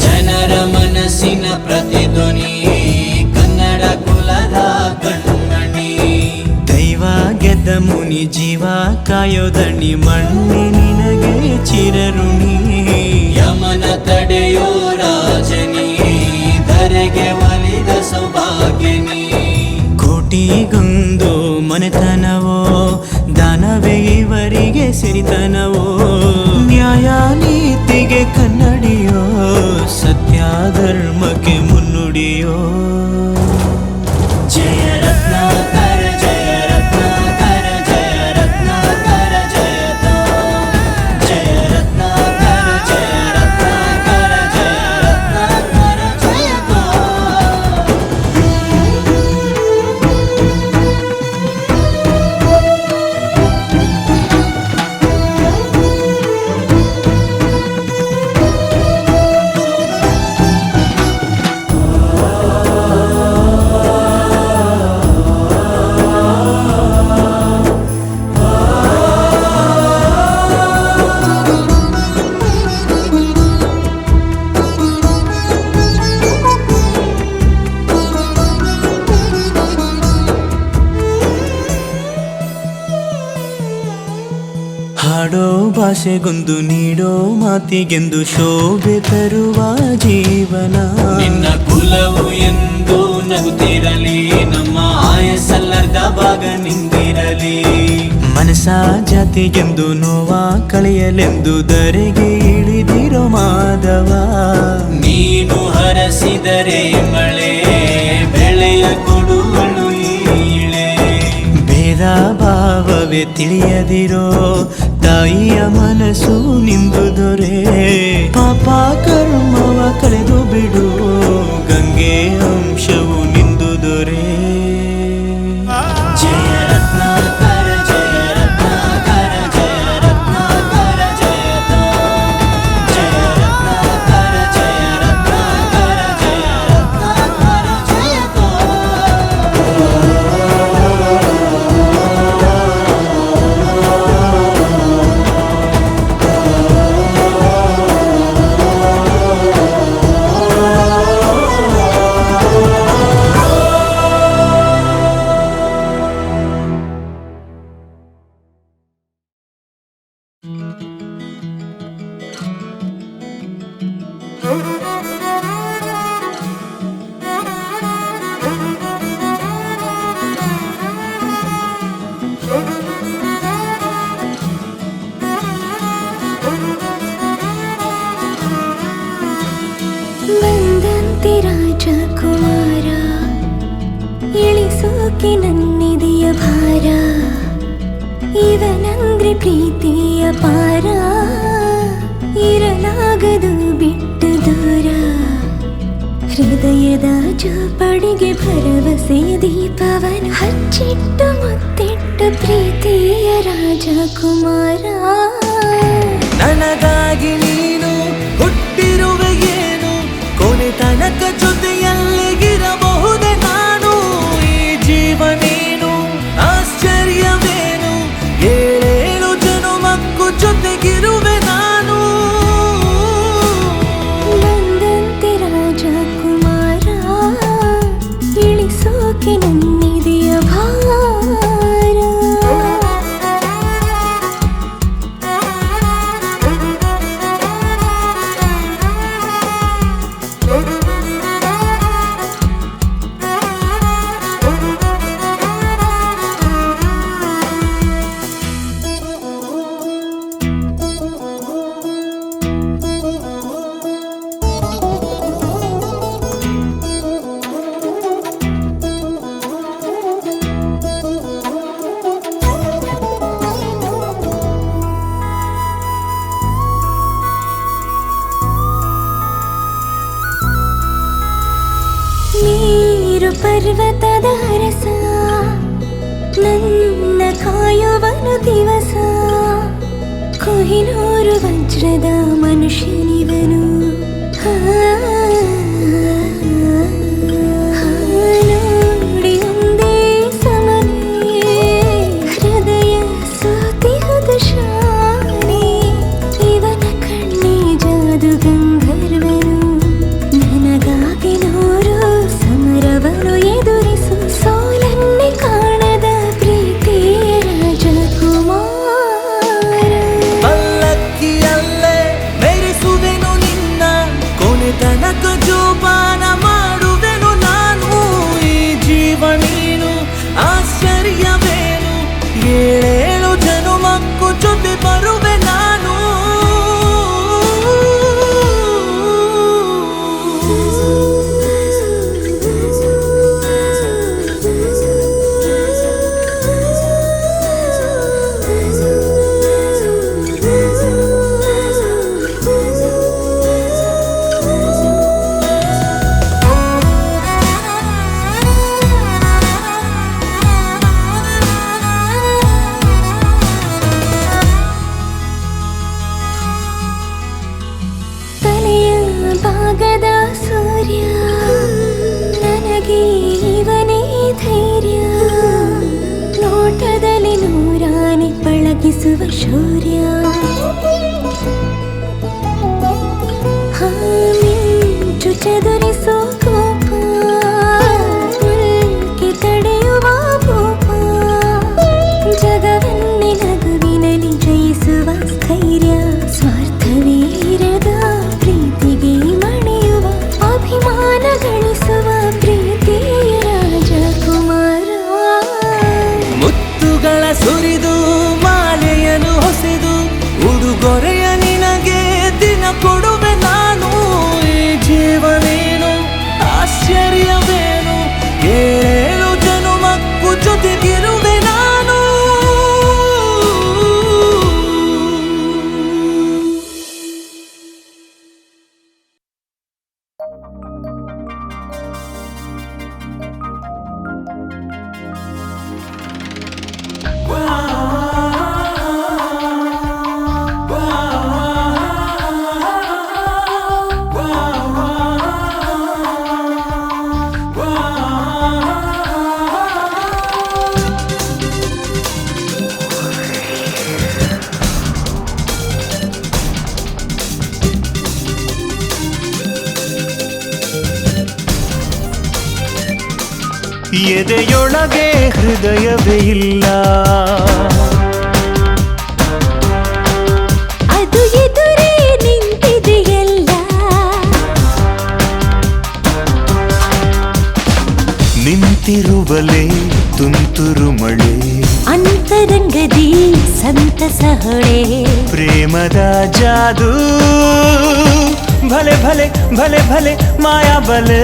S9: ಜನರ ಮನಸ್ಸಿನ ಪ್ರತಿಧ್ವನಿ ಕನ್ನಡ ಕುಲದ ಕಣ್ಮಣಿ ದೈವ ಗೆದ್ದ ಮುನಿ ಜೀವ ಕಾಯೋದಣಿ ಮಣ್ಣಿ ನಿನಗೆ ಚಿರಋಣಿ ಯಮನ ತಡೆಯೋ ರಾಜನಿ ಧರೆಗೆ ಒಲಿದ ಸೌಭಾಗ್ಯನಿ ಕೋಟಿಗೊಂದು ಮನೆತನವೋ ದಾನವೇ ಇವರಿಗೆ ಸಿರಿತನವೋ ನ್ಯಾಯ ನೀತಿಗೆ ಕನ್ನಡಿಯೋ ಸತ್ಯ ಧರ್ಮಕ್ಕೆ ಮುನ್ನುಡಿಯೋ ಜಯ ರತ್ನಾಕರ ಜಯ ರತ್ನಾಕರ ಜಯ ರತ್ನಾಕರ ಜಯತೋ ಜಯ ರತ್ನಾಕರ ಜಯ ರತ್ನಾಕರ ಜಯ ರತ್ನಾಕರ ಜಯತೋ ಹಾಡೋ ಭಾಷೆಗೊಂದು ನೀಡೋ ಮಾತಿಗೆಂದು ಶೋಭೆ ತರುವ ಜೀವನ ನಿನ್ನ ಕುಲವು ಎಂದು ನಗುತ್ತಿರಲಿ ನಮ್ಮ ಆಯಸ್ಸಲ್ಲರ್ಧ ಭಾಗ ನಿಂದಿರಲಿ ಮನಸ ಜಾತಿಗೆಂದು ನೋವ ಕಳೆಯಲೆಂದು ಧರೆಗೆ ಇಳಿದಿರೋ ಮಾಧವ ನೀನು ಹರಸಿದರೆ ಮಳೆ ಬೆಳೆಯ ಕೊಡುವಳು ಈಳೆ ಭೇದ ಭಾವವೇ ತಿಳಿಯದಿರೋ ತಾಯಿಯ ಮನಸ್ಸು ನಿಂದು ದೊರೆ ಪಾಪ ಕರ್ಮವ ಕಳೆದು ಬಿಡು ಗಂಗೆ ಅಂಶವು ನಿಂದು ದೊರೆ ಜಯ ರತ್ನಾಕರ ಜಯ ರತ್ನಾಕರ ಜಯ ರತ್ನಾಕರ ಜಯತೋ ಜಯ ರತ್ನಾಕರ ಜಯ ರತ್ನಾಕರ ಜಯ ರತ್ನಾಕರ ಜಯತೋ
S2: ಬಂದಂತೆ ರಾಜಕುಮಾರ ಇಳಿಸೋಕೆ ನನ್ನಿದೆಯ ಭಾರ ಇವನಂದ್ರೆ ಪ್ರೀತಿಯ ಪಾರ ಇರಲಾಗದು ಬಿಟ್ಟು ದೂರ ಹೃದಯದ ಜೋಪಡಿಗೆ ಭರವಸೆಯ ದೀಪವನ ಹಚ್ಚಿಟ್ಟು ಮುತ್ತಿಟ್ಟು ಪ್ರೀತಿಯ ರಾಜಕುಮಾರ
S9: ನನಗಾಗಿ ನೀನು ಹುಟ್ಟಿರುವೆ ಏನು ಕೊನೆ ತನಕ ಜೊತೆಯಲ್ಲಿಗಿರಬಹುದೇ ನಾನು ಈ ಜೀವನೇನು ಆಶ್ಚರ್ಯವೇನು ಏಳೇಳು ಜನುಮಕ್ಕೂ ಜೊತೆಗಿರುವೆ ನಾನು
S2: ಬಂದಂತೆ ರಾಜಕುಮಾರ ಇಳಿಸೋಕೆ ನನ್ನಿದೆಯ ಭಾರ ನೀರು ಪರ್ವತದ ರಸ ನನ್ನ ಕಾಯುವನು ದಿವಸ ಕೊಹಿನೂರು ವಜ್ರದ ಮನುಷ್ಯನಿವನು ನೋಡಿ ಒಂದೇ ಸಮನೆ ಹೃದಯ ಸೋತಿಹುದು ಶಾನೆ ಇವನ ಕಣ್ಣೆ ಜಾದು ಗಂಧರ್ವನು ನನಗಾಗಿ ನೂರು ಸಮರವನು ಎದುರಿಸು ಸೋಲನ್ನೇ ಕಾಣದ ಪ್ರೀತಿಯ ರಾಜಕುಮಾರ
S9: ಪಲ್ಲಕ್ಕಿಯಲ್ಲೇ ಮೆರೆಸುವೆನು ನಿನ್ನ ಕೊನೆ ತನಕ ಜೋಪಾನ ಮಾಡುವೆನು ನಾನು ಈ ಜೀವ ನೀನು ಆಶ್ಚರ್ಯವೇನು ಏಳೇಳು ಜನುಮಕ್ಕೂ ಜೊತೆ ಬರುವೆ ನಾನು
S2: ತಲೆಯ ಭಾಗದ ಸೂರ್ಯ ನನಗೆ ಇವನೇ ಧೈರ್ಯ ನೋಟದಲ್ಲಿ ನೂರಾನೆ ಪಳಗಿಸುವ ಶೌರ್ಯ ಮಿಂಚು ಚದುರಿಸೋ ಕೋಪ ಉಲ್ಕೆ ತಡೆಯುವ ಭೂಪ ಜಗವನ್ನೇ ನಗುವಿನಲ್ಲಿ ಜಯಿಸುವ
S9: ಎದೆಯೊಳಗೆ ಹೃದಯವೇ ಇಲ್ಲ.
S2: ಅದು ಎದುರೇ ನಿಂತಿದೆಯಲ್ಲ.
S9: ನಿಂತಿರುವಲೇ ತುಂತುರು ಮಳೆ,
S2: ಅಂತರಂಗದಿ ಸಂತಸ ಹೊಳೆ.
S9: ಪ್ರೇಮದ ಜಾದೂ ಭಲೆ ಭಲೆ ಭಲೆ ಭಲೆ ಮಾಯಾ ಬಲೆ,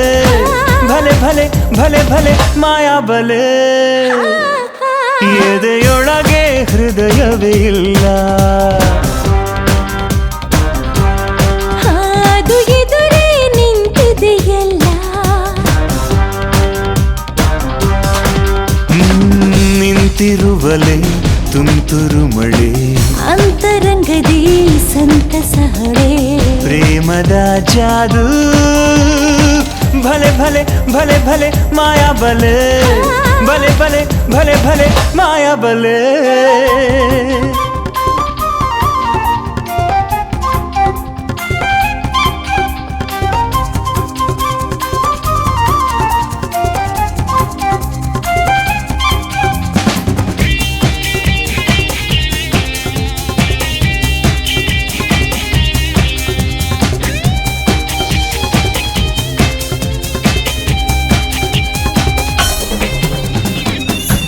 S9: ಭಲೆ ಭಲೆ ಭಲೆ ಭಲೆ ಮಾಯಾ ಬಲೆ. ಎದೆಯೊಳಗೆ ಹೃದಯವೇ ಇಲ್ಲ.
S2: ಅದು ಎದುರೇ ನಿಂತಿದೆಯಲ್ಲ.
S9: ನಿಂತಿರುವಲೆ ತುಂತುರು ಮಳೆ,
S2: ಅಂತರಂಗದಿ ಸಂತಸ ಹೊಳೆ.
S9: ಪ್ರೇಮದ ಜಾದೂ ಭಲೆ ಭಲೆ ಭಲೆ ಭಲೆ ಮಾಯಾ ಬಲೆ, ಭಲೆ ಭಲೆ ಭಲೆ ಭಲೆ ಮಾಯಾ ಬಲೆ.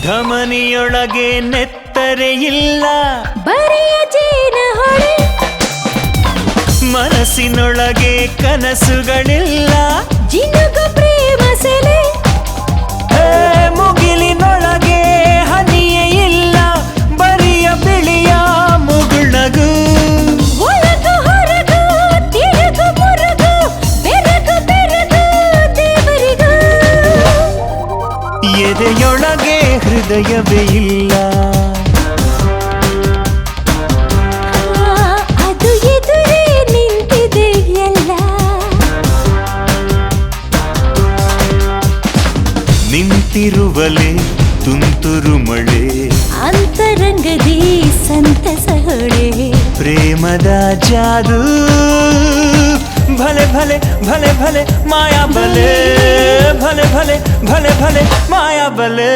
S9: ಧಮನಿಯೊಳಗೆ ನೆತ್ತರೆ ಇಲ್ಲ,
S2: ಬರೆಯ ಜೇನ ಹೊಳೆ.
S9: ಮನಸ್ಸಿನೊಳಗೆ ಕನಸುಗಳಿಲ್ಲ,
S2: ಜಿನುಗು ಪ್ರೇಮ ಸೆಲೆ.
S9: ಮುಗಿಲಿನೊಳಗೆ ಹನಿಯೇ ಇಲ್ಲ, ಬರಿಯ ಬಿಳಿಯ ಮುಗುಳ್ನಗು.
S2: ಒಳಗು ಹೊರಗು ತಿರುಗು ಮುರುಗು, ಬೆರಗು ಬೆರಗು ದೇವರಿಗೂ.
S9: ಎದೆಯೊಳಗೆ ಹೃದಯವೇ ಇಲ್ಲ.
S2: ಅದು ಎದುರೇ ನಿಂತಿದೆಯಲ್ಲ.
S9: ನಿಂತಿರುವಲೆ ತುಂತುರು ಮಳೆ,
S2: ಅಂತರಂಗದಿ ಸಂತಸ ಹೊಳೆ.
S9: ಪ್ರೇಮದ ಜಾದೂ ಭಲೆ ಭಲೆ ಭಲೆ ಭಲೆ ಮಾಯಾ ಬಲೆ, ಭಲೆ ಭಲೆ ಭಲೆ ಭಲೆ ಮಾಯಾ ಬಲೆ.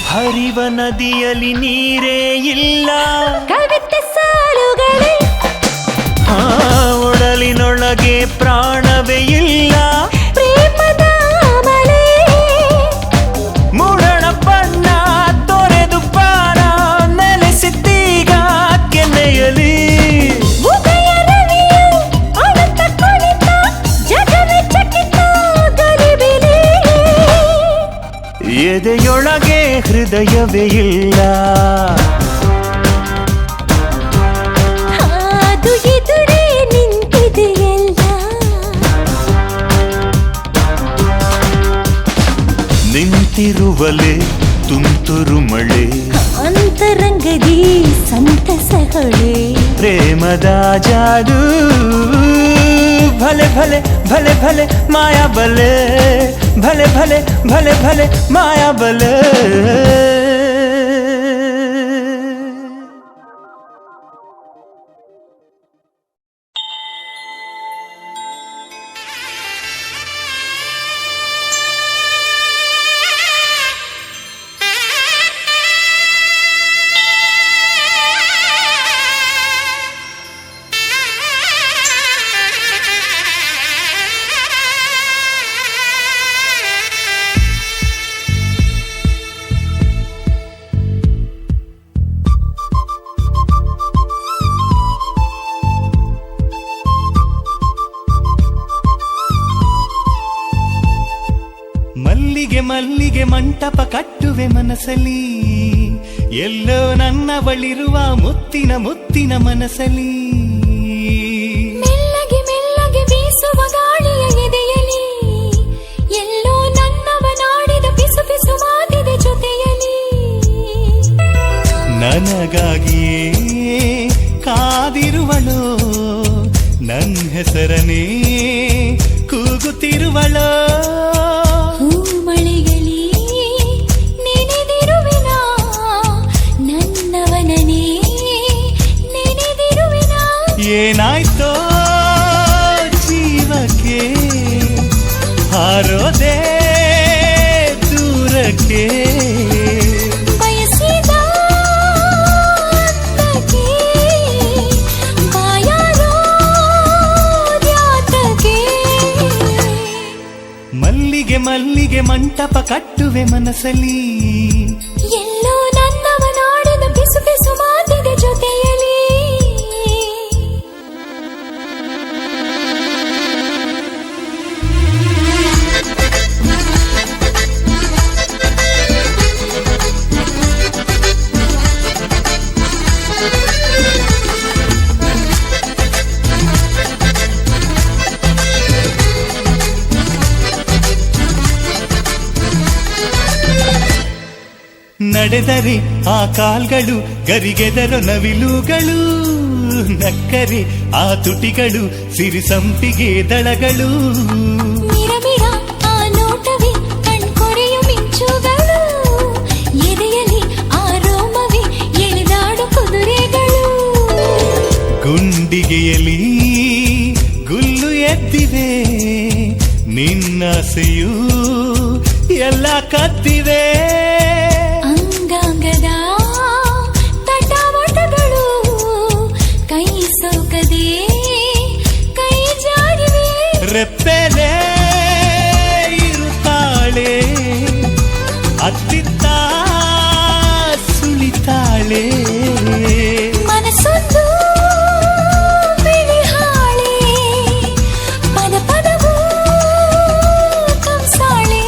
S9: ಹರಿವ ನದಿಯಲ್ಲಿ ನೀರೇ ಇಲ್ಲ,
S2: ಕವಿತೆ ಸಾಲುಗಳೇ.
S9: ಒಡಲಿನೊಳಗೆ ಪ್ರಾಣವೇ ಇಲ್ಲ,
S2: ಪ್ರೇಮದ ಮಳೆ.
S9: ಮುಡಣ ಬಣ್ಣ ತೊರೆದು ಪಾರ ನೆಲೆಸಿದ್ದೀಗ ಕೆನ್ನೆಯಲಿ.
S2: ಉದಯ ರವಿಯು ಅಳುತ್ತ ಕುಳಿತ, ಜಗವೇ ಚಕಿತ ಗಲಿಬಿಲಿ.
S9: ಎದೆಯೊಳಗೆ ಹೃದಯವೇ ಇಲ್ಲ.
S2: ಅದು ಎದುರೇ ನಿಂತಿದೆಯಲ್ಲ.
S9: ನಿಂತಿರುವಲೆ ತುಂತುರು ಮಳೆ,
S2: ಅಂತರಂಗದಿ ಸಂತಸ ಹೊಳೆ.
S9: ಪ್ರೇಮದ ಜಾದೂ ಭಲೆ ಭಲೆ ಭಲೆ ಭಲೆ ಮಾಯಾ ಬಲೆ, ಭಲೆ ಭಲೆ ಭಲೆ ಭಲೆ ಮಾಯಾ ಬಲೆ. ಮಲ್ಲಿಗೆ ಮಲ್ಲಿಗೆ ಮಂಟಪ ಕಟ್ಟುವೆ ಮನಸಲಿ, ಎಲ್ಲೋ ನನ್ನವಳಿರುವ ಮುತ್ತಿನ ಮುತ್ತಿನ ಮನಸಲಿ
S2: ಮೆಲ್ಲಗೆ ಮೆಲ್ಲಗೆ ಬೀಸುವ ಗಾಳಿಯ ಎದೆಯಲಿ ಎಲ್ಲೋ ನನ್ನವನಾಡಿದ ಪಿಸು ಪಿಸು ಮಾತಿದೆ ಜೊತೆಯಲಿ
S9: ನನಗಾಗಿಯೇ ಕಾದಿರುವಳು ನನ್ನ ಹೆಸರನೇ ಕೂಗುತ್ತಿರುವಳು
S2: ಹೂ ಮಳೆಯಲಿ ನೆನೆದಿರುವಿನ ನನ್ನವನನೇ ನೆನೆದಿರುವಿನ
S9: ಏನಾಯ್ತೋ ಜೀವಕ್ಕೆ ಹಾರೋದೆ ದೂರಕ್ಕೆ
S2: ಬಯಸಿದ ಅಂದಕ್ಕೆ ಬಾಯಾರೋ ದ್ಯಾತಕ್ಕೆ
S9: ಮಲ್ಲಿಗೆ ಮಲ್ಲಿಗೆ ಮಂಟಪ ಕಟ್ಟುವೆ ಮನಸಲಿ
S2: ಎಲ್ಲೋ ನನ್ನವನಾಡಿದ ಪಿಸು ಪಿಸು ಮಾತಿದೆ ಜೊತೆಯಲಿ
S9: ನಡೆದರೆ ಆ ಕಾಲ್ಗಳು ಗರಿಗೆದರೋ ನವಿಲುಗಳು ನಕ್ಕರೆ ಆ ತುಟಿಗಳು ಸಿರಿ ಸಂಪಿಗೆ ದಳಗಳು
S2: ಮಿರಮಿರ ಆ ನೋಟವೇ ಕಣ್ಕೊರೆಯು ಮಿಂಚುಗಳು ಎದೆಯಲಿ ಆ ರೋಮವೇ ಎಳೆದಾಡು ಕುದುರೆಗಳು
S9: ಗುಂಡಿಗೆಯಲಿ ಗುಲ್ಲು ಎದ್ದಿವೆ ನಿನ್ನಾಸೆಯೂ ಎಲ್ಲ ಕತ್ತಿವೆ
S2: ಅಂಗಾಂಗದ ತಟಾವಟಗಳು ಕೈ ಸೋಕದೆ ಕೈ ಜಾರಿವೆ
S9: ರೆಪ್ಪೆಲೆ ಇರುತ್ತಾಳೆ ಅತ್ತಿತ್ತ ಸುಳಿತಾಳೆ
S2: ಮನಸ್ಸೊಂದು ಬಿಳಿ ಹಾಳೆ ಪದ ಪದವೂ ಕಂಸಾಳೆ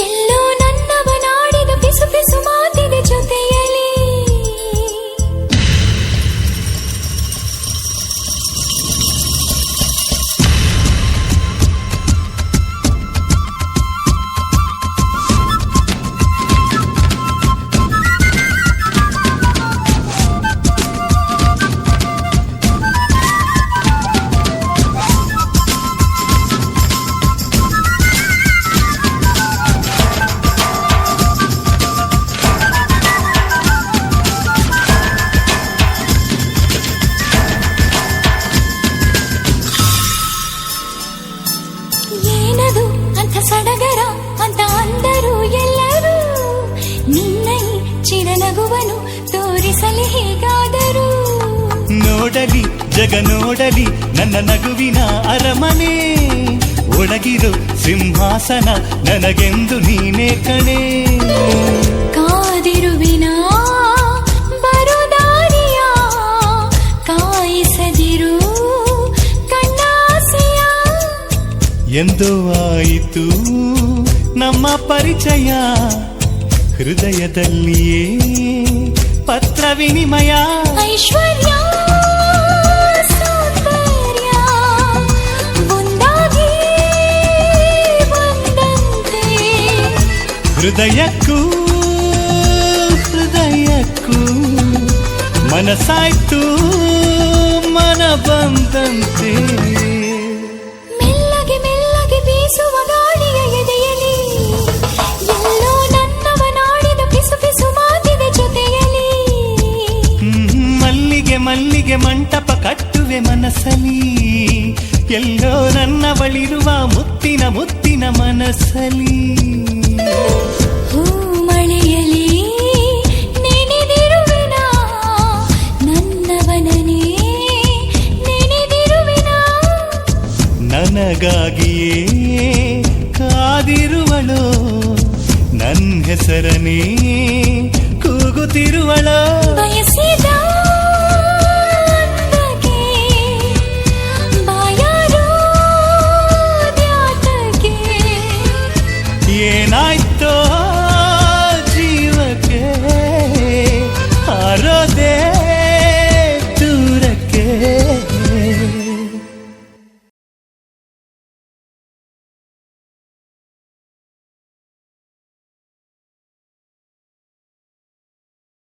S2: ಎಲ್ಲೋ ನನ್ನವನಾಡಿದ ಪಿಸು ಪಿಸು ಮಾತಿದೆ ಜೊತೆಯಲಿ ಏನದು ಅಂತ ಸಡಗರ ಅಂತ ಅಂದರು ಎಲ್ಲರೂ ನಿನ್ನ ಈ ಚಿರನಗುವನು ತೋರಿಸಲಿ ಹೇಗಾದರೂ
S9: ನೋಡಲಿ ಜಗ ನೋಡಲಿ ನನ್ನ ನಗುವಿನ ಅರಮನೆ ಒಳಗಿರೋ ಸಿಂಹಾಸನ ನನಗೆಂದು ನೀನೇ ಕಣೆ
S2: ಕಾದಿರುವಿನ ಬರೋ ದಾರಿಯ ಕಾಯಿಸದಿರು ಕಣ್ಣಾಸೆಯ
S9: ಎಂದೋ ಆಯಿತು ನಮ್ಮ ಪರಿಚಯ ಹೃದಯದಲ್ಲಿಯೇ ಪತ್ರ ವಿನಿಮಯ
S2: ಐಶ್ವರ್ಯ ಸೌಂದರ್ಯ ಒಂದಾಗಿ ಬಂದಂತೆ
S9: ಹೃದಯಕ್ಕೂ ಹೃದಯಕ್ಕೂ ಮನಸ್ಸಾಯ್ತು ಮನ ಬಂದಂತೆ
S2: ಮೆಲ್ಲಗೆ ಮೆಲ್ಲಗೆ ಬೀಸುವ ಗಾಳಿಯ ಎದೆಯಲಿ ಎಲ್ಲೋ ನನ್ನವನಾಡಿದ ಪಿಸು ಪಿಸು ಮಾತಿದೆ ಜೊತೆಯಲಿ
S9: ಮಲ್ಲಿಗೆ ಮಲ್ಲಿಗೆ ಮಂಟಪ ಕಟ್ಟುವೆ ಮನಸಲಿ ಎಲ್ಲೋ ನನ್ನವಳಿರುವ ಮುತ್ತಿನ ಮುತ್ತಿನ ಮನಸಲಿ
S2: ಹೂ ಮಳೆಯಲಿ ನೆನೆದಿರುವೆನ ನನ್ನವನನೇ ನೆನೆದಿರುವೆನ
S9: ನನಗಾಗಿಯೇ ಕಾದಿರುವಳು ನನ್ನ ಹೆಸರನೇ ಕೂಗುತ್ತಿರುವಳು
S2: ಬಯಸ